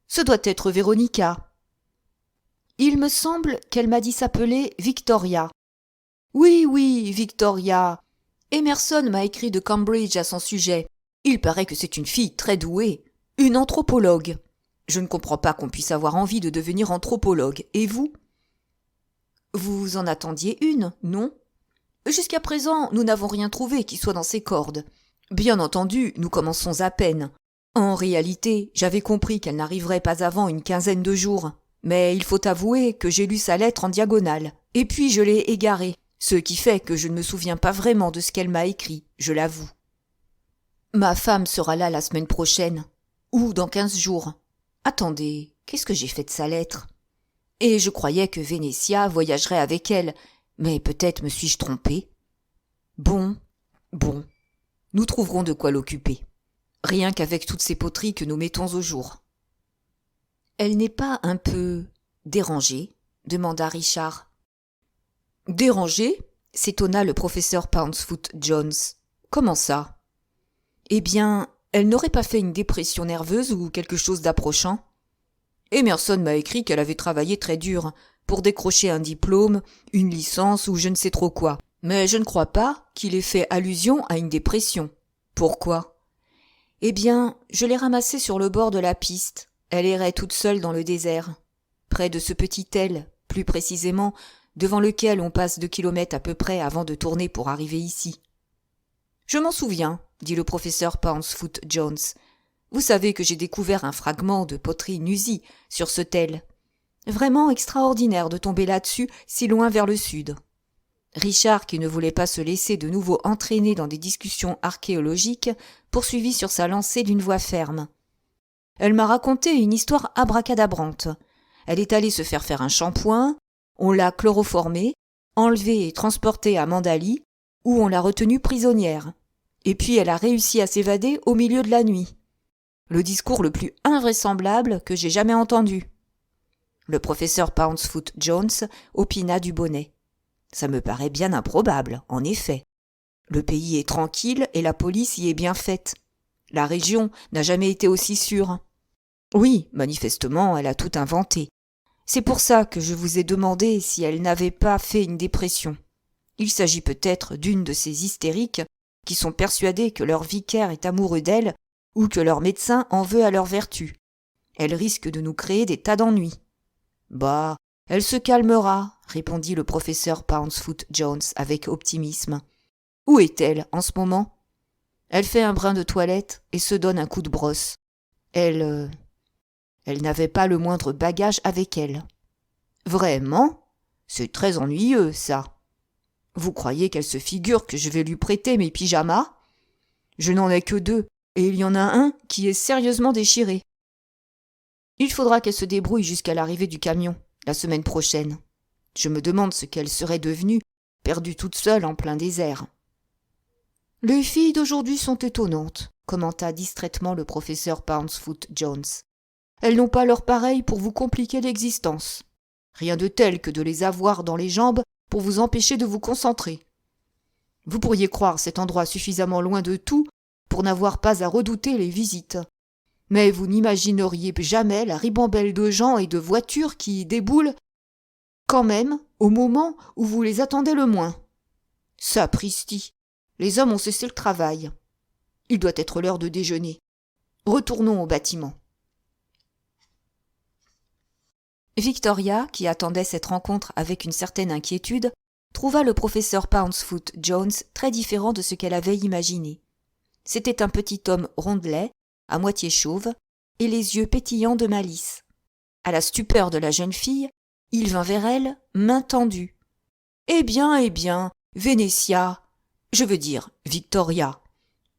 ce doit être Véronica. »« Il me semble qu'elle m'a dit s'appeler Victoria. »« Oui, Victoria. Emerson m'a écrit de Cambridge à son sujet. Il paraît que c'est une fille très douée, une anthropologue. Je ne comprends pas qu'on puisse avoir envie de devenir anthropologue. Et vous ? Vous en attendiez une, non ? Jusqu'à présent, nous n'avons rien trouvé qui soit dans ses cordes. Bien entendu, nous commençons à peine. En réalité, j'avais compris qu'elle n'arriverait pas avant une 15aine de jours. Mais il faut avouer que j'ai lu sa lettre en diagonale. Et puis je l'ai égarée, ce qui fait que je ne me souviens pas vraiment de ce qu'elle m'a écrit, je l'avoue. Ma femme sera là la semaine prochaine, ou dans 15 jours. Attendez, qu'est-ce que j'ai fait de sa lettre ? Et je croyais que Vénétia voyagerait avec elle, mais peut-être me suis-je trompée. Bon, nous trouverons de quoi l'occuper. Rien qu'avec toutes ces poteries que nous mettons au jour. Elle n'est pas un peu dérangée ? Demanda Richard. Dérangée ? S'étonna le professeur Pouncefoot Jones. Comment ça ? Eh bien, elle n'aurait pas fait une dépression nerveuse ou quelque chose d'approchant ? Emerson m'a écrit qu'elle avait travaillé très dur pour décrocher un diplôme, une licence ou je ne sais trop quoi. Mais je ne crois pas qu'il ait fait allusion à une dépression. Pourquoi ? Eh bien, je l'ai ramassée sur le bord de la piste. Elle errait toute seule dans le désert, près de ce petit L, plus précisément, devant lequel on passe 2 kilomètres à peu près avant de tourner pour arriver ici. Je m'en souviens, dit le professeur Pouncefoot Jones. Vous savez que j'ai découvert un fragment de poterie Nusie sur ce tel. Vraiment extraordinaire de tomber là-dessus si loin vers le sud. Richard, qui ne voulait pas se laisser de nouveau entraîner dans des discussions archéologiques, poursuivit sur sa lancée d'une voix ferme. Elle m'a raconté une histoire abracadabrante. Elle est allée se faire un shampoing, on l'a chloroformée, enlevée et transportée à Mandali, où on l'a retenue prisonnière. Et puis elle a réussi à s'évader au milieu de la nuit. Le discours le plus invraisemblable que j'ai jamais entendu. Le professeur Pouncefoot Jones opina du bonnet. Ça me paraît bien improbable, en effet. Le pays est tranquille et la police y est bien faite. La région n'a jamais été aussi sûre. Oui, manifestement, elle a tout inventé. C'est pour ça que je vous ai demandé si elle n'avait pas fait une dépression. Il s'agit peut-être d'une de ces hystériques qui sont persuadées que leur vicaire est amoureux d'elles ou que leur médecin en veut à leur vertu. Elle risque de nous créer des tas d'ennuis. Bah, elle se calmera, répondit le professeur Pouncefoot Jones avec optimisme. Où est-elle en ce moment ? Elle fait un brin de toilette et se donne un coup de brosse. Elle n'avait pas le moindre bagage avec elle. Vraiment ? C'est très ennuyeux, ça. Vous croyez qu'elle se figure que je vais lui prêter mes pyjamas ? Je n'en ai que 2, et il y en a un qui est sérieusement déchiré. Il faudra qu'elle se débrouille jusqu'à l'arrivée du camion, la semaine prochaine. Je me demande ce qu'elle serait devenue, perdue toute seule en plein désert. Les filles d'aujourd'hui sont étonnantes, commenta distraitement le professeur Pouncefoot Jones. Elles n'ont pas leur pareil pour vous compliquer l'existence. Rien de tel que de les avoir dans les jambes pour vous empêcher de vous concentrer. Vous pourriez croire cet endroit suffisamment loin de tout pour n'avoir pas à redouter les visites. Mais vous n'imagineriez jamais la ribambelle de gens et de voitures qui y déboulent quand même au moment où vous les attendez le moins. Sapristi, les hommes ont cessé le travail. Il doit être l'heure de déjeuner. Retournons au bâtiment. Victoria, qui attendait cette rencontre avec une certaine inquiétude, trouva le professeur Pouncefoot Jones très différent de ce qu'elle avait imaginé. C'était un petit homme rondelet, à moitié chauve, et les yeux pétillants de malice. À la stupeur de la jeune fille, il vint vers elle, main tendue. « Eh bien, Vénétia, je veux dire Victoria.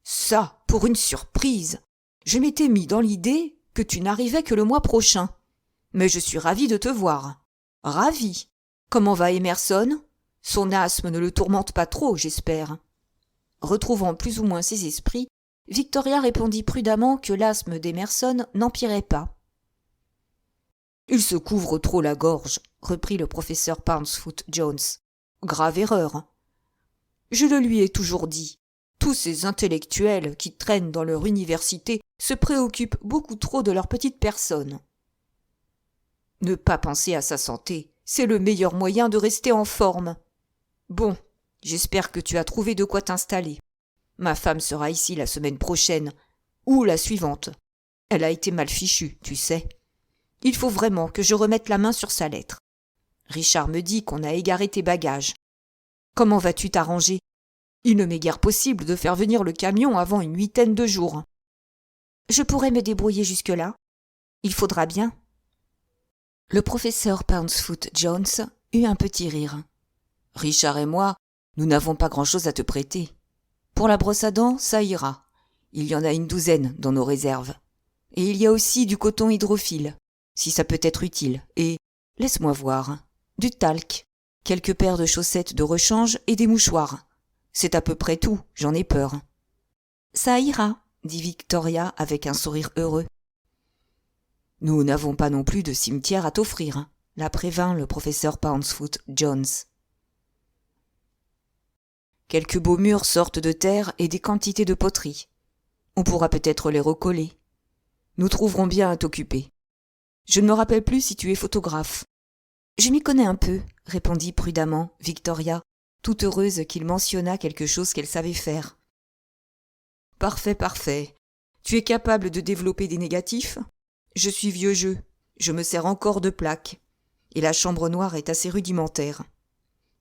Ça, pour une surprise. Je m'étais mis dans l'idée que tu n'arrivais que le mois prochain. Mais je suis ravie de te voir. Ravie. Comment va Emerson ? Son asthme ne le tourmente pas trop, j'espère. » Retrouvant plus ou moins ses esprits, Victoria répondit prudemment que l'asthme d'Emerson n'empirait pas. « Il se couvre trop la gorge, » reprit le professeur Pouncefoot Jones. « Grave erreur. Je le lui ai toujours dit. Tous ces intellectuels qui traînent dans leur université se préoccupent beaucoup trop de leur petite personne. Ne pas penser à sa santé, c'est le meilleur moyen de rester en forme. Bon, j'espère que tu as trouvé de quoi t'installer. Ma femme sera ici la semaine prochaine, ou la suivante. Elle a été mal fichue, tu sais. Il faut vraiment que je remette la main sur sa lettre. Richard me dit qu'on a égaré tes bagages. Comment vas-tu t'arranger ? Il ne m'est guère possible de faire venir le camion avant une 8aine de jours. Je pourrais me débrouiller jusque-là. Il faudra bien. Le professeur Pouncefoot Jones eut un petit rire. Richard et moi, nous n'avons pas grand-chose à te prêter. Pour la brosse à dents, ça ira. Il y en a une 12aine dans nos réserves. Et il y a aussi du coton hydrophile, si ça peut être utile. Et, laisse-moi voir, du talc, quelques paires de chaussettes de rechange et des mouchoirs. C'est à peu près tout, j'en ai peur. Ça ira, dit Victoria avec un sourire heureux. Nous n'avons pas non plus de cimetière à t'offrir, la prévint le professeur Pouncefoot Jones. Quelques beaux murs sortent de terre et des quantités de poteries. On pourra peut-être les recoller. Nous trouverons bien à t'occuper. Je ne me rappelle plus si tu es photographe. Je m'y connais un peu, répondit prudemment Victoria, toute heureuse qu'il mentionnât quelque chose qu'elle savait faire. Parfait, parfait. Tu es capable de développer des négatifs ? Je suis vieux jeu, je me sers encore de plaques. Et la chambre noire est assez rudimentaire.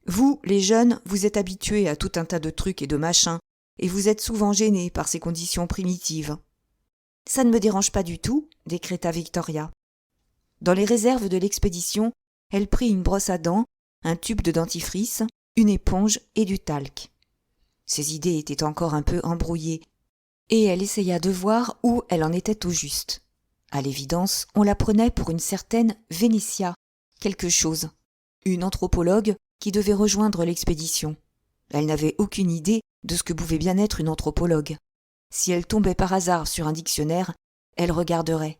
Vous, les jeunes, vous êtes habitués à tout un tas de trucs et de machins, et vous êtes souvent gênés par ces conditions primitives. Ça ne me dérange pas du tout, décréta Victoria. Dans les réserves de l'expédition, elle prit une brosse à dents, un tube de dentifrice, une éponge et du talc. Ses idées étaient encore un peu embrouillées, et elle essaya de voir où elle en était au juste. À l'évidence, on la prenait pour une certaine Vénétia, quelque chose, une anthropologue qui devait rejoindre l'expédition. Elle n'avait aucune idée de ce que pouvait bien être une anthropologue. Si elle tombait par hasard sur un dictionnaire, elle regarderait.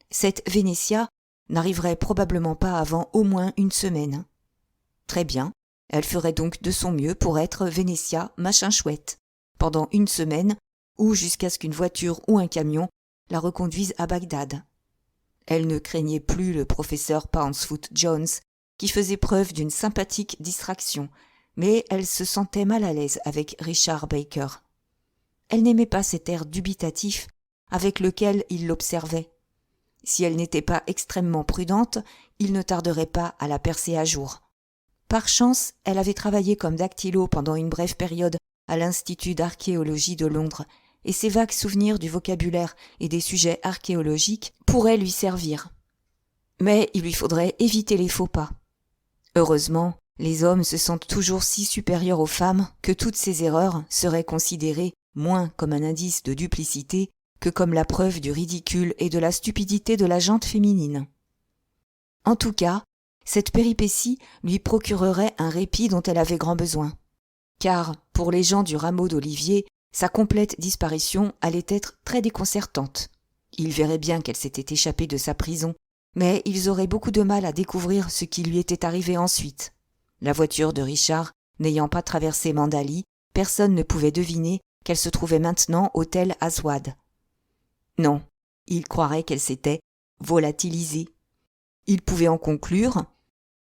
Cette Vénétia n'arriverait probablement pas avant au moins une semaine. Très bien, elle ferait donc de son mieux pour être Vénétia machin chouette, pendant une semaine, ou jusqu'à ce qu'une voiture ou un camion la reconduise à Bagdad. Elle ne craignait plus le professeur Pouncefoot Jones, qui faisait preuve d'une sympathique distraction, mais elle se sentait mal à l'aise avec Richard Baker. Elle n'aimait pas cet air dubitatif avec lequel il l'observait. Si elle n'était pas extrêmement prudente, il ne tarderait pas à la percer à jour. Par chance, elle avait travaillé comme dactylo pendant une brève période à l'Institut d'archéologie de Londres, et ses vagues souvenirs du vocabulaire et des sujets archéologiques pourraient lui servir. Mais il lui faudrait éviter les faux pas. Heureusement, les hommes se sentent toujours si supérieurs aux femmes que toutes ces erreurs seraient considérées moins comme un indice de duplicité que comme la preuve du ridicule et de la stupidité de la gente féminine. En tout cas, cette péripétie lui procurerait un répit dont elle avait grand besoin. Car, pour les gens du rameau d'Olivier, sa complète disparition allait être très déconcertante. Ils verraient bien qu'elle s'était échappée de sa prison, mais ils auraient beaucoup de mal à découvrir ce qui lui était arrivé ensuite. La voiture de Richard n'ayant pas traversé Mandaly, personne ne pouvait deviner qu'elle se trouvait maintenant au Tel Aswad. Non, ils croiraient qu'elle s'était volatilisée. Ils pouvaient en conclure,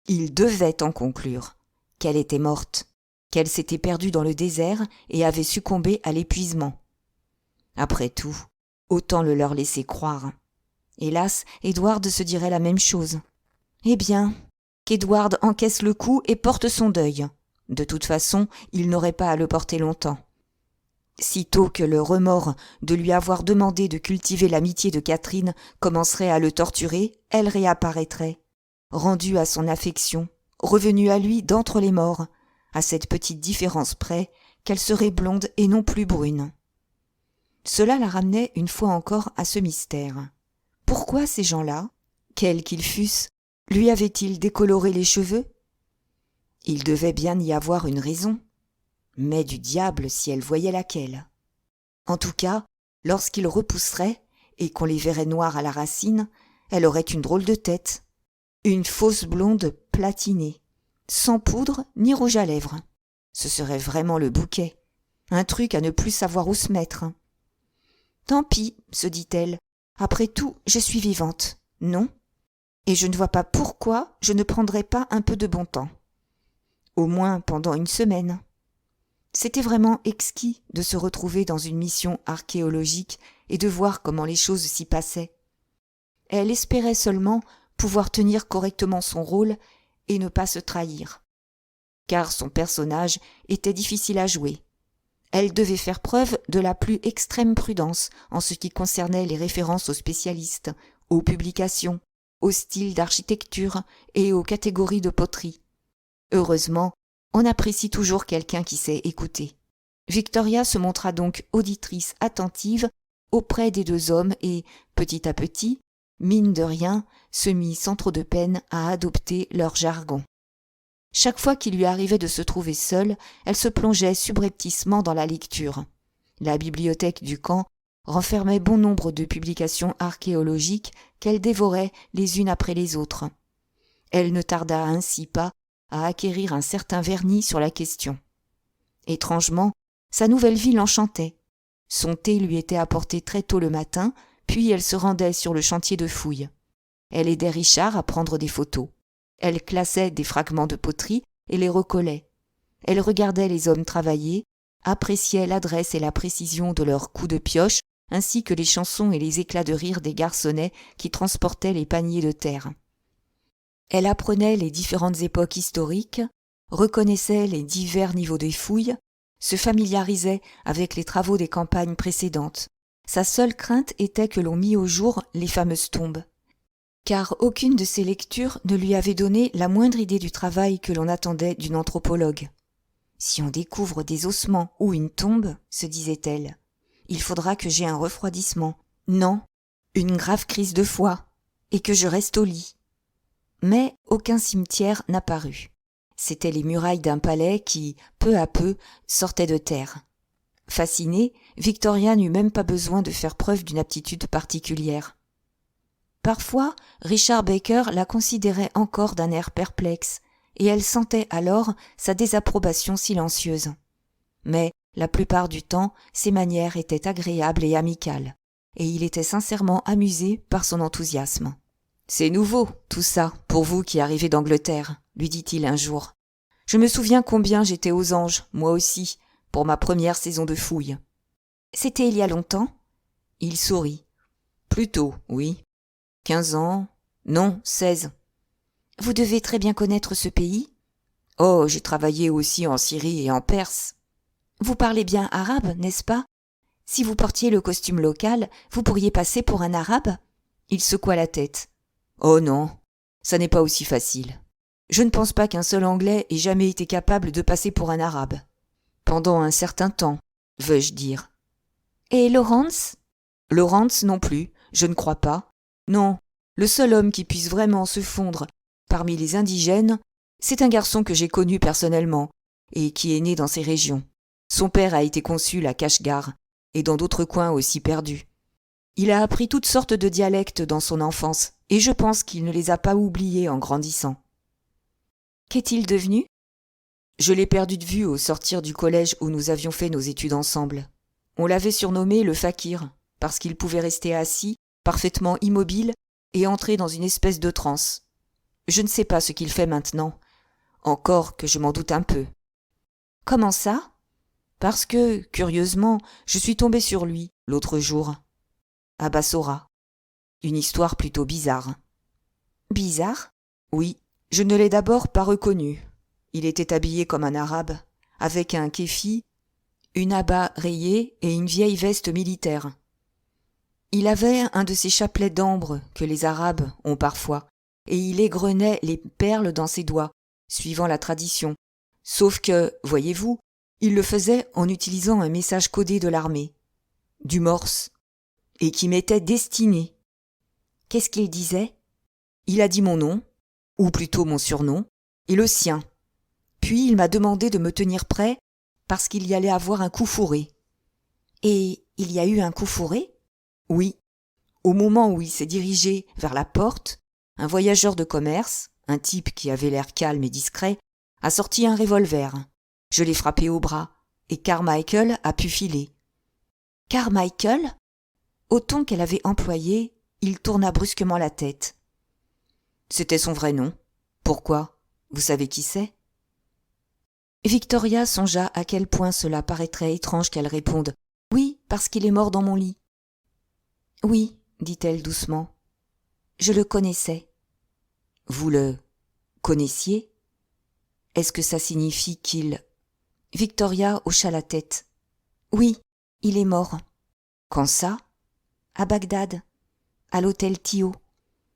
ils devaient en conclure, qu'elle était morte, qu'elle s'était perdue dans le désert et avait succombé à l'épuisement. Après tout, autant le leur laisser croire. Hélas, Édouard se dirait la même chose. Eh bien, qu'Édouard encaisse le coup et porte son deuil. De toute façon, il n'aurait pas à le porter longtemps. Sitôt que le remords de lui avoir demandé de cultiver l'amitié de Catherine commencerait à le torturer, elle réapparaîtrait, rendue à son affection, revenue à lui d'entre les morts, à cette petite différence près qu'elle serait blonde et non plus brune. Cela la ramenait une fois encore à ce mystère. Pourquoi ces gens-là, quels qu'ils fussent, lui avaient-ils décoloré les cheveux? Il devait bien y avoir une raison, mais du diable si elle voyait laquelle. En tout cas, lorsqu'il repousserait et qu'on les verrait noirs à la racine, elle aurait une drôle de tête, une fausse blonde platinée, sans poudre ni rouge à lèvres. Ce serait vraiment le bouquet, un truc à ne plus savoir où se mettre. Tant pis, se dit-elle, après tout, je suis vivante, non? Et je ne vois pas pourquoi je ne prendrais pas un peu de bon temps. Au moins pendant une semaine. C'était vraiment exquis de se retrouver dans une mission archéologique et de voir comment les choses s'y passaient. Elle espérait seulement pouvoir tenir correctement son rôle et ne pas se trahir. Car son personnage était difficile à jouer. Elle devait faire preuve de la plus extrême prudence en ce qui concernait les références aux spécialistes, aux publications, aux styles d'architecture et aux catégories de poterie. Heureusement, on apprécie toujours quelqu'un qui sait écouter. Victoria se montra donc auditrice attentive auprès des deux hommes et, petit à petit, mine de rien, se mit sans trop de peine à adopter leur jargon. Chaque fois qu'il lui arrivait de se trouver seule, elle se plongeait subrepticement dans la lecture. La bibliothèque du camp renfermait bon nombre de publications archéologiques qu'elle dévorait les unes après les autres. Elle ne tarda ainsi pas à acquérir un certain vernis sur la question. Étrangement, sa nouvelle vie l'enchantait. Son thé lui était apporté très tôt le matin, puis elle se rendait sur le chantier de fouilles. Elle aidait Richard à prendre des photos. Elle classait des fragments de poterie et les recollait. Elle regardait les hommes travailler, appréciait l'adresse et la précision de leurs coups de pioche, ainsi que les chansons et les éclats de rire des garçonnets qui transportaient les paniers de terre. Elle apprenait les différentes époques historiques, reconnaissait les divers niveaux des fouilles, se familiarisait avec les travaux des campagnes précédentes. Sa seule crainte était que l'on mît au jour les fameuses tombes. Car aucune de ces lectures ne lui avait donné la moindre idée du travail que l'on attendait d'une anthropologue. Si on découvre des ossements ou une tombe, se disait-elle, il faudra que j'aie un refroidissement. Non, une grave crise de foie, et que je reste au lit. Mais aucun cimetière n'apparut. C'étaient les murailles d'un palais qui, peu à peu, sortaient de terre. Fascinée, Victoria n'eut même pas besoin de faire preuve d'une aptitude particulière. Parfois, Richard Baker la considérait encore d'un air perplexe, et elle sentait alors sa désapprobation silencieuse. Mais, la plupart du temps, ses manières étaient agréables et amicales, et il était sincèrement amusé par son enthousiasme. « C'est nouveau, tout ça, pour vous qui arrivez d'Angleterre, » lui dit-il un jour. « Je me souviens combien j'étais aux Anges, moi aussi, pour ma première saison de fouilles. »« C'était il y a longtemps ?» Il sourit. « Plutôt, oui. 15 ans, non, 16. Vous devez très bien connaître ce pays ? Oh, j'ai travaillé aussi en Syrie et en Perse. Vous parlez bien arabe, n'est-ce pas ? Si vous portiez le costume local, vous pourriez passer pour un arabe ? Il secoua la tête. Oh non, ça n'est pas aussi facile. Je ne pense pas qu'un seul Anglais ait jamais été capable de passer pour un arabe. Pendant un certain temps, veux-je dire. Et Lawrence ? Lawrence non plus, je ne crois pas. Non, le seul homme qui puisse vraiment se fondre parmi les indigènes, c'est un garçon que j'ai connu personnellement et qui est né dans ces régions. Son père a été consul à Kashgar et dans d'autres coins aussi perdus. Il a appris toutes sortes de dialectes dans son enfance et je pense qu'il ne les a pas oubliés en grandissant. Qu'est-il devenu ? Je l'ai perdu de vue au sortir du collège où nous avions fait nos études ensemble. On l'avait surnommé le fakir parce qu'il pouvait rester assis, parfaitement immobile et entrer dans une espèce de transe. Je ne sais pas ce qu'il fait maintenant, encore que je m'en doute un peu. Comment ça ? Parce que, curieusement, je suis tombée sur lui, l'autre jour, à Bassora. Une histoire plutôt bizarre. Bizarre ? Oui, je ne l'ai d'abord pas reconnu. Il était habillé comme un arabe, avec un kéfi, une abba rayée et une vieille veste militaire. Il avait un de ces chapelets d'ambre que les Arabes ont parfois, et il égrenait les perles dans ses doigts, suivant la tradition. Sauf que, voyez-vous, il le faisait en utilisant un message codé de l'armée, du morse, et qui m'était destiné. Qu'est-ce qu'il disait ? Il a dit mon nom, ou plutôt mon surnom, et le sien. Puis il m'a demandé de me tenir prêt parce qu'il y allait avoir un coup fourré. Et il y a eu un coup fourré ? Oui. Au moment où il s'est dirigé vers la porte, un voyageur de commerce, un type qui avait l'air calme et discret, a sorti un revolver. Je l'ai frappé au bras, et Carmichael a pu filer. Carmichael ? Au ton qu'elle avait employé, il tourna brusquement la tête. C'était son vrai nom. Pourquoi ? Vous savez qui c'est ? Victoria songea à quel point cela paraîtrait étrange qu'elle réponde « Oui, parce qu'il est mort dans mon lit. » « Oui, dit-elle doucement. Je le connaissais. » « Vous le connaissiez ? Est-ce que ça signifie qu'il… » Victoria hocha la tête. « Oui, il est mort. » « Quand ça ? » ?»« À Bagdad, à l'hôtel Tio. »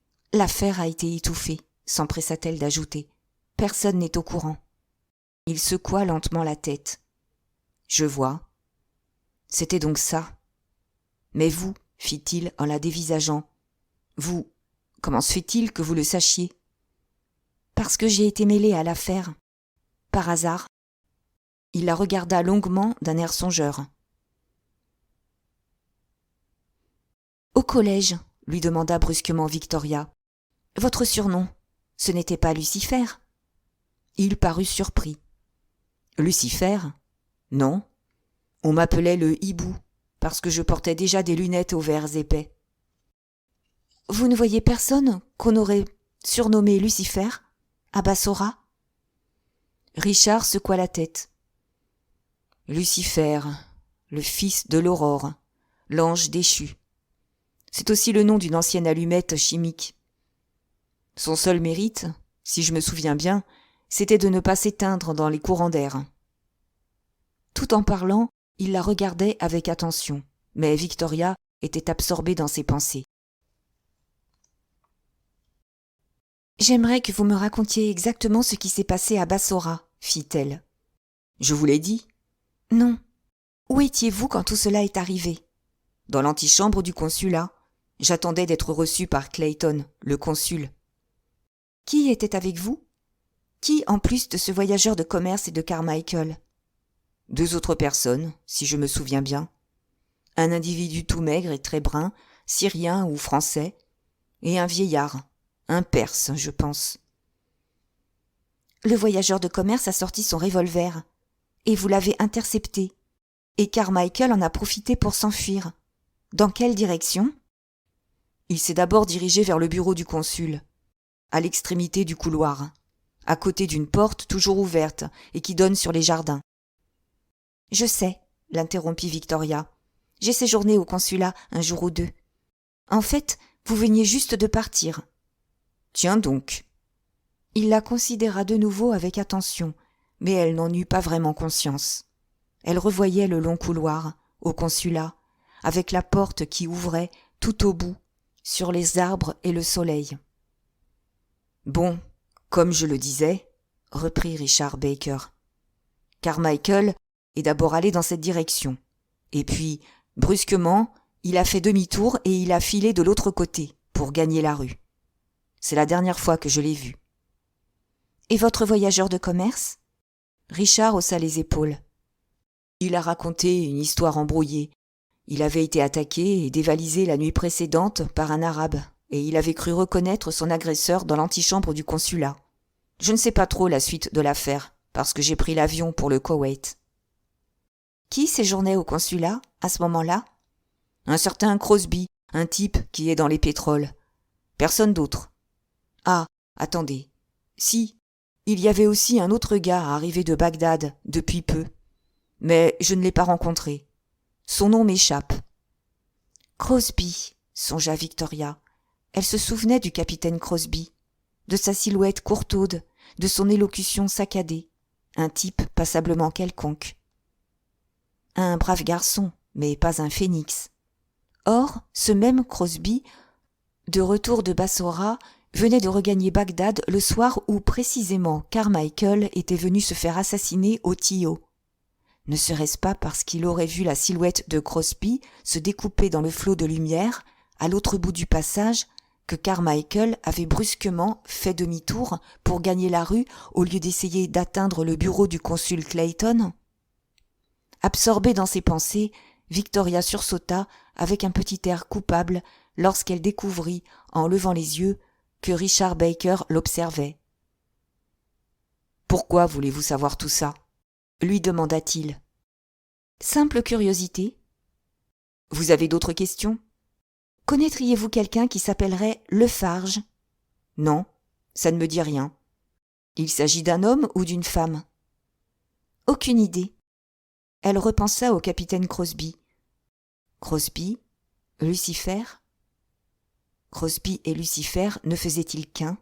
« L'affaire a été étouffée, » s'empressa-t-elle d'ajouter. « Personne n'est au courant. » Il secoua lentement la tête. « Je vois. C'était donc ça. Mais vous, fit-il en la dévisageant, vous, comment se fait-il que vous le sachiez ? Parce que j'ai été mêlé à l'affaire. Par hasard. Il la regarda longuement d'un air songeur. Au collège, lui demanda brusquement Victoria. Votre surnom, ce n'était pas Lucifer ? Il parut surpris. Lucifer ? Non. On m'appelait le hibou, parce que je portais déjà des lunettes aux verres épais. Vous ne voyez personne qu'on aurait surnommé Lucifer, à Bassora ? Richard secoua la tête. Lucifer, le fils de l'aurore, l'ange déchu. C'est aussi le nom d'une ancienne allumette chimique. Son seul mérite, si je me souviens bien, c'était de ne pas s'éteindre dans les courants d'air. Tout en parlant, il la regardait avec attention, mais Victoria était absorbée dans ses pensées. « J'aimerais que vous me racontiez exactement ce qui s'est passé à Bassora, fit-elle. Je vous l'ai dit. Non. Où étiez-vous quand tout cela est arrivé ? Dans l'antichambre du consulat. J'attendais d'être reçu par Clayton, le consul. Qui était avec vous ? Qui en plus de ce voyageur de commerce et de Carmichael ? 2 autres personnes, si je me souviens bien. Un individu tout maigre et très brun, syrien ou français, et un vieillard, un perse, je pense. Le voyageur de commerce a sorti son revolver, et vous l'avez intercepté, et Carmichael en a profité pour s'enfuir. Dans quelle direction ? Il s'est d'abord dirigé vers le bureau du consul, à l'extrémité du couloir, à côté d'une porte toujours ouverte et qui donne sur les jardins. « Je sais, » l'interrompit Victoria. « J'ai séjourné au consulat un jour ou 2. En fait, vous veniez juste de partir. » « Tiens donc !» Il la considéra de nouveau avec attention, mais elle n'en eut pas vraiment conscience. Elle revoyait le long couloir, au consulat, avec la porte qui ouvrait tout au bout, sur les arbres et le soleil. « Bon, comme je le disais, » reprit Richard Baker, « Carmichael est d'abord allé dans cette direction, et puis, brusquement, il a fait demi-tour et il a filé de l'autre côté, pour gagner la rue. C'est la dernière fois que je l'ai vu. »« Et votre voyageur de commerce ?» Richard haussa les épaules. « Il a raconté une histoire embrouillée. Il avait été attaqué et dévalisé la nuit précédente par un arabe, et il avait cru reconnaître son agresseur dans l'antichambre du consulat. Je ne sais pas trop la suite de l'affaire, parce que j'ai pris l'avion pour le Koweït. Qui séjournait au consulat, à ce moment-là? Un certain Crosby, un type qui est dans les pétroles. Personne d'autre. Ah, attendez. Si, il y avait aussi un autre gars arrivé de Bagdad depuis peu. Mais je ne l'ai pas rencontré. Son nom m'échappe. Crosby, songea Victoria. Elle se souvenait du capitaine Crosby, de sa silhouette courtaude, de son élocution saccadée. Un type passablement quelconque. Un brave garçon, mais pas un phénix. Or, ce même Crosby, de retour de Bassora, venait de regagner Bagdad le soir où précisément Carmichael était venu se faire assassiner au Tio. Ne serait-ce pas parce qu'il aurait vu la silhouette de Crosby se découper dans le flot de lumière, à l'autre bout du passage, que Carmichael avait brusquement fait demi-tour pour gagner la rue au lieu d'essayer d'atteindre le bureau du consul Clayton? Absorbée dans ses pensées, Victoria sursauta avec un petit air coupable lorsqu'elle découvrit, en levant les yeux, que Richard Baker l'observait. « Pourquoi voulez-vous savoir tout ça ?» lui demanda-t-il. « Simple curiosité. »« Vous avez d'autres questions ?»« Connaîtriez-vous quelqu'un qui s'appellerait Lefarge ?»« Non, ça ne me dit rien. Il s'agit d'un homme ou d'une femme ?»« Aucune idée. » Elle repensa au capitaine Crosby. Crosby, Lucifer. Crosby et Lucifer ne faisaient-ils qu'un?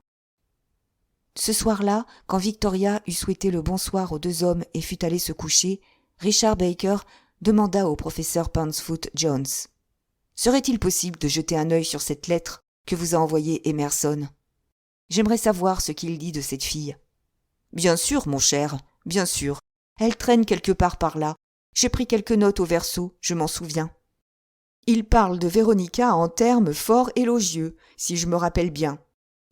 Ce soir-là, quand Victoria eut souhaité le bonsoir aux deux hommes et fut allée se coucher, Richard Baker demanda au professeur Pansfoot Jones: « Serait-il possible de jeter un œil sur cette lettre que vous a envoyée Emerson? J'aimerais savoir ce qu'il dit de cette fille. »« Bien sûr, mon cher, bien sûr. Elle traîne quelque part par là. J'ai pris quelques notes au verso, je m'en souviens. Il parle de Véronica en termes fort élogieux, si je me rappelle bien.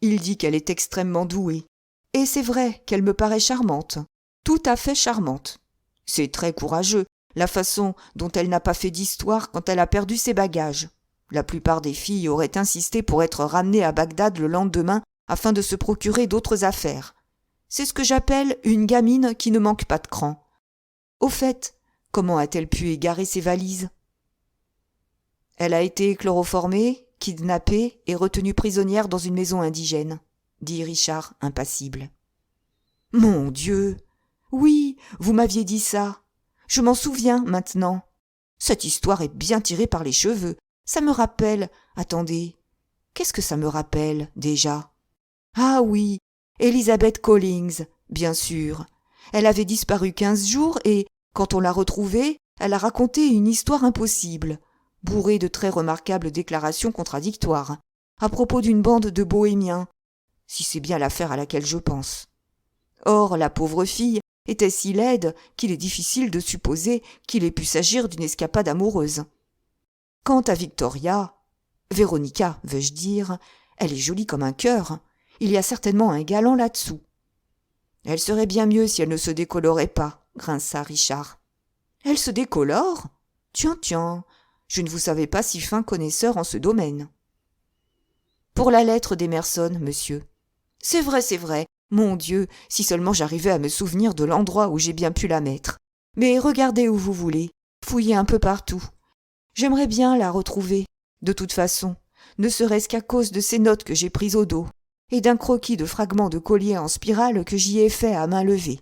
Il dit qu'elle est extrêmement douée. Et c'est vrai qu'elle me paraît charmante, tout à fait charmante. C'est très courageux, la façon dont elle n'a pas fait d'histoire quand elle a perdu ses bagages. La plupart des filles auraient insisté pour être ramenées à Bagdad le lendemain afin de se procurer d'autres affaires. C'est ce que j'appelle une gamine qui ne manque pas de cran. Au fait, comment a-t-elle pu égarer ses valises? Elle a été chloroformée, kidnappée et retenue prisonnière dans une maison indigène, dit Richard, impassible. Mon Dieu! Oui, vous m'aviez dit ça. Je m'en souviens maintenant. Cette histoire est bien tirée par les cheveux. Ça me rappelle... Attendez, qu'est-ce que ça me rappelle, déjà? Ah oui, Elizabeth Collins, bien sûr. Elle avait disparu 15 jours et, quand on l'a retrouvée, elle a raconté une histoire impossible, bourrée de très remarquables déclarations contradictoires, à propos d'une bande de bohémiens, si c'est bien l'affaire à laquelle je pense. Or, la pauvre fille était si laide qu'il est difficile de supposer qu'il ait pu s'agir d'une escapade amoureuse. Quant à Victoria, Véronica, veux-je dire, elle est jolie comme un cœur. Il y a certainement un galant là-dessous. Elle serait bien mieux si elle ne se décolorait pas, grinça Richard. Elle se décolore? Tiens, je ne vous savais pas si fin connaisseur en ce domaine. Pour la lettre d'Emerson, monsieur. C'est vrai, mon Dieu, si seulement j'arrivais à me souvenir de l'endroit où j'ai bien pu la mettre. Mais regardez où vous voulez, fouillez un peu partout. J'aimerais bien la retrouver, de toute façon, ne serait-ce qu'à cause de ces notes que j'ai prises au dos, et d'un croquis de fragments de collier en spirale que j'y ai fait à main levée.